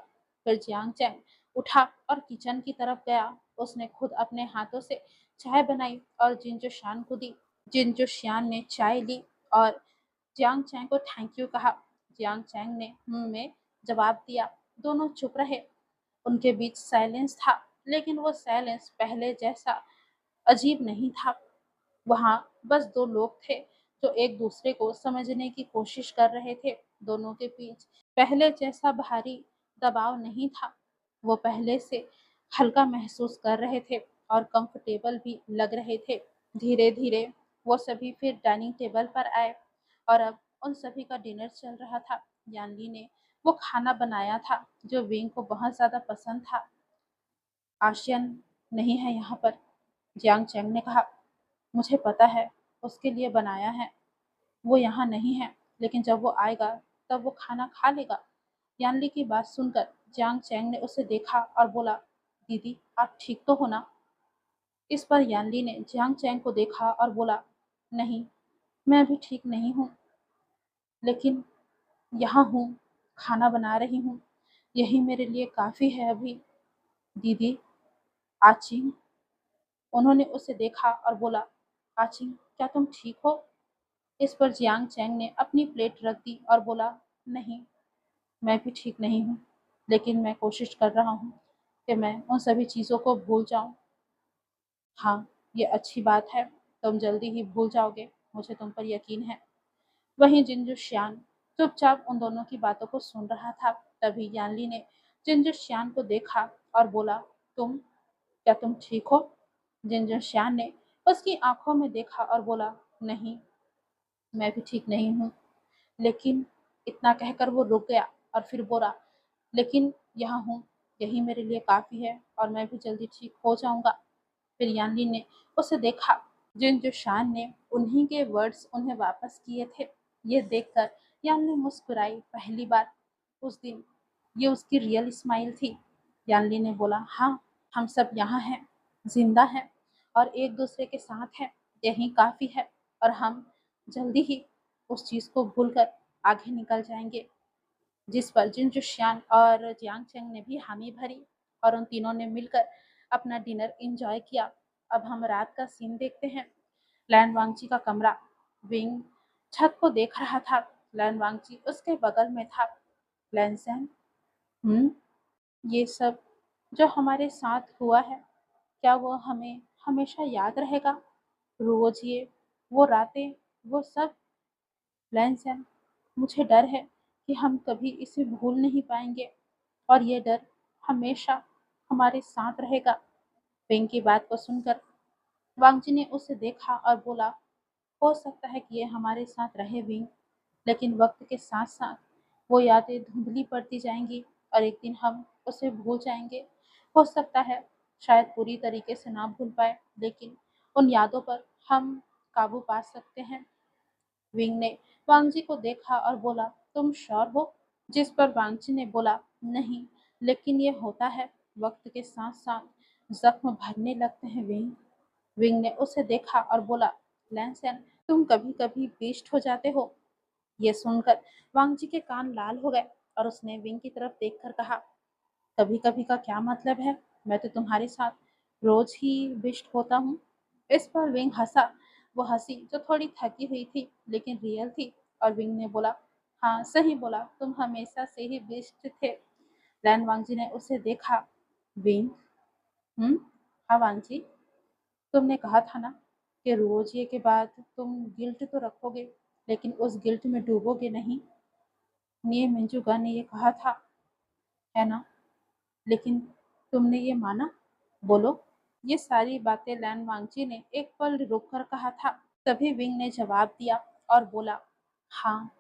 फिर जियांग चैंग उठा और किचन की तरफ गया। उसने खुद अपने हाथों से चाय बनाई और जिनजुशान को दी। जिनजुशियान ने चाय ली और जियांग चैंग को थैंक यू कहा। जियांग चैंग ने में जवाब दिया। दोनों चुप रहे। उनके बीच साइलेंस था, लेकिन वो साइलेंस पहले जैसा अजीब नहीं था। वहाँ बस दो लोग थे जो एक दूसरे को समझने की कोशिश कर रहे थे। दोनों के बीच पहले जैसा भारी दबाव नहीं था। वो पहले से हल्का महसूस कर रहे थे और कंफर्टेबल भी लग रहे थे। धीरे धीरे वो सभी फिर डाइनिंग टेबल पर आए और अब उन सभी का डिनर चल रहा था। यानली ने वो खाना बनाया था जो विंग को बहुत ज्यादा पसंद था। आशियन नहीं है यहाँ पर, जियांग चैंग ने कहा। मुझे पता है, उसके लिए बनाया है। वो यहाँ नहीं है, लेकिन जब वो आएगा तब वो खाना खा लेगा। यानली की बात सुनकर जियांग चैंग ने उसे देखा और बोला, दीदी आप ठीक तो हो ना? इस पर यानली ने जियांग चैंग को देखा और बोला, नहीं, मैं अभी ठीक नहीं हूँ, लेकिन यहाँ हूँ, खाना बना रही हूँ, यही मेरे लिए काफ़ी है अभी। दीदी, आचिंग, उन्होंने उसे देखा और बोला, आचिंग, क्या तुम ठीक हो? इस पर जियांग चैंग ने अपनी प्लेट रख दी और बोला, नहीं, मैं भी ठीक नहीं हूँ, लेकिन मैं कोशिश कर रहा हूँ कि मैं उन सभी चीज़ों को भूल जाऊँ। हाँ, ये अच्छी बात है, तुम जल्दी ही भूल जाओगे, मुझे तुम पर यकीन है। वहीं जिनजुशियान चुपचाप उन दोनों की बातों को सुन रहा था। तभी यानली ने जिनजुशियान को देखा और बोला, तुम, क्या तुम ठीक हो? जिनजुशियान ने उसकी आंखों में देखा और बोला, नहीं, मैं भी ठीक नहीं हूँ। लेकिन इतना कहकर वो रुक गया और फिर बोला, लेकिन यहाँ हूँ, यही मेरे लिए काफ़ी है और मैं भी जल्दी ठीक हो जाऊंगा। फिर यानली ने उसे देखा। जिनजुशान ने उन्हीं के वर्ड्स उन्हें वापस किए थे। ये देखकर यानली मुस्कुराई पहली बार उस दिन। ये उसकी रियल स्माइल थी। यानली ने बोला, हाँ, हम सब यहाँ हैं, जिंदा हैं और एक दूसरे के साथ हैं, यही काफ़ी है और हम जल्दी ही उस चीज़ को भूलकर आगे निकल जाएंगे। जिस पर जिनजुशियान और जियांग चेंग ने भी हामी भरी और उन तीनों ने मिलकर अपना डिनर एंजॉय किया। अब हम रात का सीन देखते हैं। लैन वांगची का कमरा। विंग छत को देख रहा था। लैन वांगची उसके बगल में था। लैनसेन, ये सब जो हमारे साथ हुआ है, क्या वो हमें हमेशा याद रहेगा? रोज ये, वो रातें, वो सब? लैनसेन, मुझे डर है कि हम कभी इसे भूल नहीं पाएंगे और ये डर हमेशा हमारे साथ रहेगा। विंग की बात को सुनकर वांगजी ने उसे देखा और बोला, हो सकता है कि ये हमारे साथ रहे विंग, लेकिन वक्त के साथ साथ वो यादें धुंधली पड़ती जाएंगी और एक दिन हम उसे भूल जाएंगे। हो सकता है शायद पूरी तरीके से ना भूल पाए, लेकिन उन यादों पर हम काबू पा सकते हैं। विंग ने वांगजी को देखा और बोला, तुम श्योर हो? जिस पर वांगजी ने बोला, नहीं, लेकिन ये होता है, वक्त के साथ साथ जख्म भरने लगते हैं विंग। विंग ने उसे देखा और बोला, लैंसन, तुम कभी कभी बेस्ट हो जाते हो। ये सुनकर वांगजी के कान लाल हो गए और उसने विंग की तरफ देखकर कहा, कभी कभी का क्या मतलब है? मैं तो तुम्हारे साथ रोज ही बिष्ट होता हूँ। इस पर विंग हंसा। वो हंसी जो थोड़ी थकी हुई थी लेकिन रियल थी। और विंग ने बोला, हाँ, सही बोला, तुम हमेशा से ही बिष्ट थे। लैन वांगजी ने उसे देखा। विंग, हम्म, हाँ वांगजी, तुमने कहा था ना कि रोज ये के बाद तुम गिल्ट तो रखोगे, लेकिन उस गिल्ट में डूबोगे नहीं। ये मिंजुगा ने ये कहा था, है ना? लेकिन तुमने ये माना? बोलो। ये सारी बातें लैन वांगची ने एक पल रुककर कहा था। तभी विंग ने जवाब दिया और बोला, हाँ,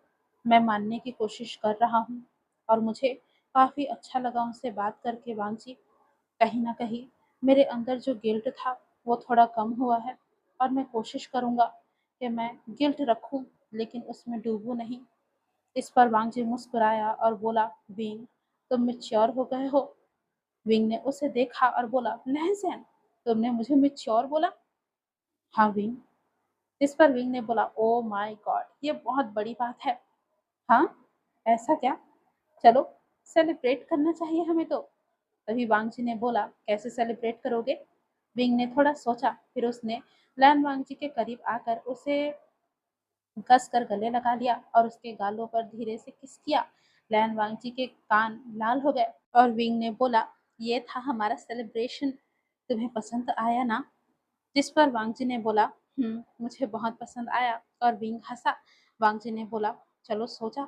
मैं मानने की कोशिश कर रहा हूँ और मुझे काफ़ी अच्छा लगा उनसे बात करके वांगची। कहीं ना कहीं मेरे अंदर जो गिल्ट था वो थोड़ा कम हुआ है और मैं कोशिश करूँगा कि मैं गिल्ट रखूँ लेकिन उसमें डूबूँ नहीं। इस पर वांगजी मुस्कुराया और बोला, विंग, तुम मैच्योर हो गए हो। विंग ने उसे देखा और बोला, लहसैन, तुमने मुझे मैच्योर बोला? हाँ विंग। इस पर विंग ने बोला, ओ माय गॉड, ये बहुत बड़ी बात है। हाँ, ऐसा क्या? चलो, सेलिब्रेट करना चाहिए हमें तो। तभी वांगजी ने बोला, कैसे सेलिब्रेट करोगे? विंग ने थोड़ा सोचा, फिर उसने लैन वांगजी के करीब आकर उसे कस कर गले लगा लिया और उसके गालों पर धीरे से किस किया। लैन वांगजी के कान लाल हो गए और विंग ने बोला, ये था हमारा सेलिब्रेशन, तुम्हें पसंद आया ना? जिस पर वांगजी ने बोला, मुझे बहुत पसंद आया। और विंग हंसा। वांगजी ने बोला, चलो सो जा।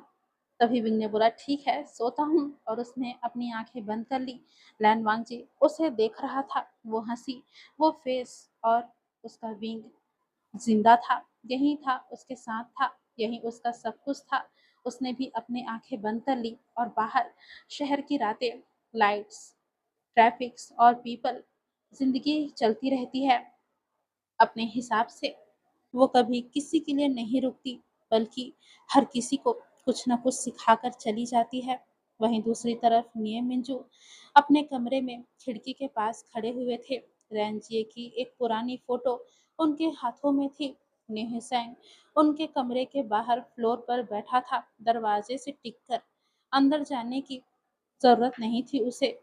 तभी विंग ने बोला, ठीक है, सोता हूँ। और उसने अपनी आंखें बंद कर ली। लैन वांगजी उसे देख रहा था। वो हंसी, वो फेस और उसका विंग जिंदा था, यही था, उसके साथ था, यही उसका सब कुछ था। उसने भी अपनी आंखें बंद कर ली और बाहर शहर की रातें, लाइट्स, ट्रैफिक्स और पीपल, जिंदगी चलती रहती है अपने हिसाब से। वो कभी किसी के लिए नहीं रुकती, बल्कि हर किसी को कुछ न कुछ सिखाकर चली जाती है। वहीं दूसरी तरफ निये मिंजू अपने कमरे में खिड़की के पास खड़े हुए थे। रैंजिए की एक पुरानी फोटो उनके हाथों में थी। नेहसेंग उनके कमरे के बाहर फ्लोर पर बैठा था, दरवाजे से टिककर। अंदर जाने की जरूरत नहीं थी उसे,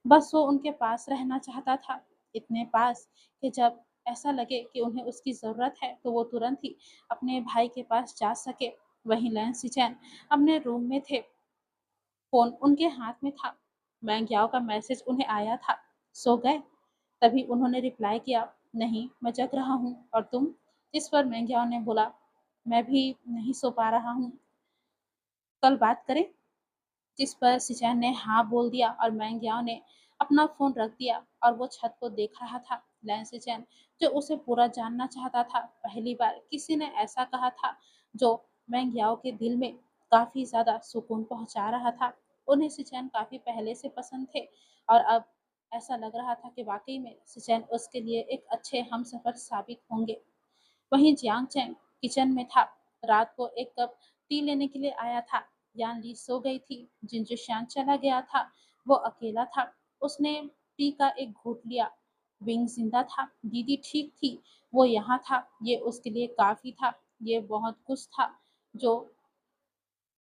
बस वो उनके पास रहना चाहता था। इतने पास कि जब ऐसा लगे कि उन्हें उसकी ज़रूरत है तो वो तुरंत ही अपने भाई के पास जा सके। वहीं लैंस सिचैन अपने रूम में थे, फ़ोन उनके हाथ में था। मैंग याओ का मैसेज उन्हें आया था, सो गए? तभी उन्होंने रिप्लाई किया, नहीं मैं जग रहा हूँ, और तुम? जिस पर मैंग याओ ने बोला, मैं भी नहीं सो पा रहा हूँ, कल बात करें? जिस पर सिचैन ने हाँ बोल दिया और मैंग याओ ने अपना फ़ोन रख दिया और वो छत को देख रहा था। लैंस सिचैन जो उसे पूरा जानना चाहता था, पहली बार किसी ने ऐसा कहा था जो मैंग याओ के दिल में काफ़ी ज़्यादा सुकून पहुँचा रहा था। उन्हें सिचैन काफ़ी पहले से पसंद थे और अब ऐसा लग रहा था कि वाक़ई में सिचैन उसके लिए एक अच्छे हमसफ़र साबित होंगे। वहीं जियांग चैंग किचन में था। रात को एक कप टी लेने के लिए आया था। यान ली सो गई थी। जिंजू शान चला गया था। वो अकेला था। उसने टी का एक घूंट लिया। विंग जिंदा था। दीदी ठीक थी। वो यहाँ था। ये उसके लिए काफी था। ये बहुत कुछ था जो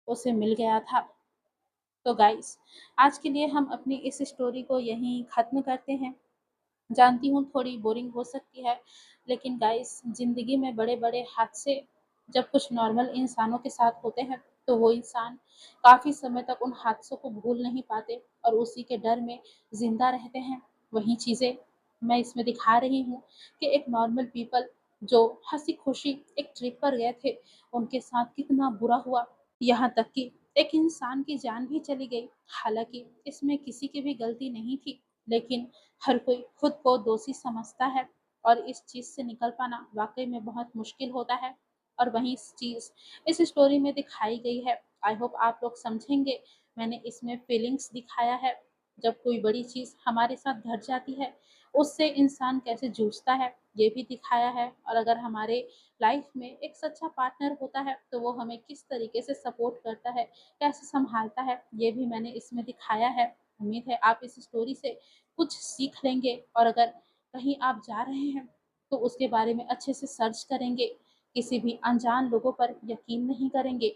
उसे मिल गया था। तो गाइस, आज के लिए हम अपनी इस स्टोरी को यहीं खत्म करते हैं। जानती हूँ थोड़ी बोरिंग हो सकती है, लेकिन गाइस, ज़िंदगी में बड़े-बड़े हादसे जब कुछ नॉर्मल इंसानों के साथ होते हैं, तो वो इंसान काफ़ी समय तक उन हादसों को भूल नहीं पाते और उसी के डर में ज़िंदा रहते हैं। वही चीज़ें मैं इसमें दिखा रही हूँ कि एक नॉर्मल पीपल जो हँसी-खुशी एक ट्रिप पर गए थे, उनके साथ कितना बुरा हुआ। यहाँ तक कि एक इंसान की जान भी चली गई। हालाँकि इसमें किसी की भी गलती नहीं थी, लेकिन हर कोई खुद को दोषी समझता है और इस चीज़ से निकल पाना वाक़ई में बहुत मुश्किल होता है। और वही चीज़ इस स्टोरी में दिखाई गई है। आई होप आप लोग समझेंगे। मैंने इसमें फीलिंग्स दिखाया है। जब कोई बड़ी चीज़ हमारे साथ घट जाती है, उससे इंसान कैसे जूझता है, ये भी दिखाया है। और अगर हमारे लाइफ में एक सच्चा पार्टनर होता है, तो वो हमें किस तरीके से सपोर्ट करता है, कैसे सँभालता है, ये भी मैंने इसमें दिखाया है। उम्मीद है आप इस स्टोरी से कुछ सीख लेंगे और अगर कहीं आप जा रहे हैं, तो उसके बारे में अच्छे से सर्च करेंगे। किसी भी अनजान लोगों पर यकीन नहीं करेंगे।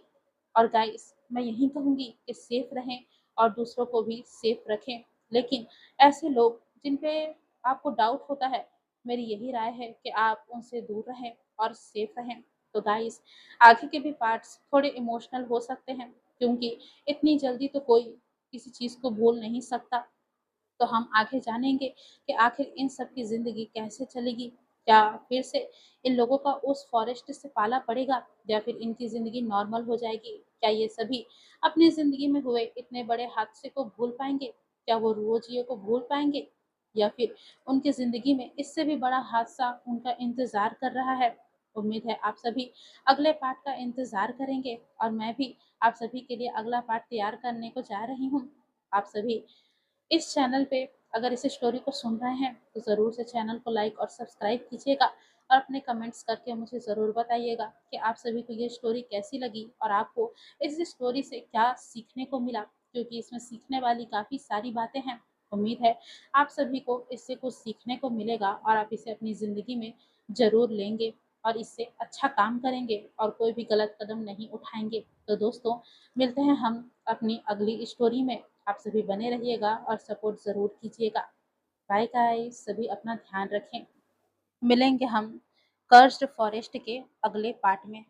और गाइस, मैं यही कहूँगी कि सेफ रहें और दूसरों को भी सेफ रखें। लेकिन ऐसे लोग जिन पे आपको डाउट होता है, मेरी यही राय है कि आप उनसे दूर रहें और सेफ रहें। तो गाइस, आगे के भी पार्ट्स थोड़े इमोशनल हो सकते हैं, क्योंकि इतनी जल्दी तो कोई किसी चीज़ को भूल नहीं सकता। तो हम आगे जानेंगे कि आखिर इन सब की ज़िंदगी कैसे चलेगी। क्या फिर से इन लोगों का उस फॉरेस्ट से पाला पड़ेगा या फिर इनकी ज़िंदगी नॉर्मल हो जाएगी? क्या ये सभी अपनी ज़िंदगी में हुए इतने बड़े हादसे को भूल पाएँगे? क्या वो रुओजियो को भूल पाएँगे? या फिर उनकी ज़िंदगी में इससे भी बड़ा हादसा उनका इंतज़ार कर रहा है? उम्मीद है आप सभी अगले पार्ट का इंतज़ार करेंगे और मैं भी आप सभी के लिए अगला पार्ट तैयार करने को जा रही हूँ। आप सभी इस चैनल पे अगर इस स्टोरी को सुन रहे हैं, तो ज़रूर से चैनल को लाइक और सब्सक्राइब कीजिएगा और अपने कमेंट्स करके मुझे ज़रूर बताइएगा कि आप सभी को ये स्टोरी कैसी लगी और आपको इस स्टोरी से क्या सीखने को मिला, क्योंकि इसमें सीखने वाली काफ़ी सारी बातें हैं। उम्मीद है आप सभी को इससे कुछ सीखने को मिलेगा और आप इसे अपनी ज़िंदगी में ज़रूर लेंगे और इससे अच्छा काम करेंगे और कोई भी गलत कदम नहीं उठाएंगे। तो दोस्तों, मिलते हैं हम अपनी अगली स्टोरी में। आप सभी बने रहिएगा और सपोर्ट ज़रूर कीजिएगा। बाय गाइस, सभी अपना ध्यान रखें। मिलेंगे हम कर्स्ड फॉरेस्ट के अगले पार्ट में।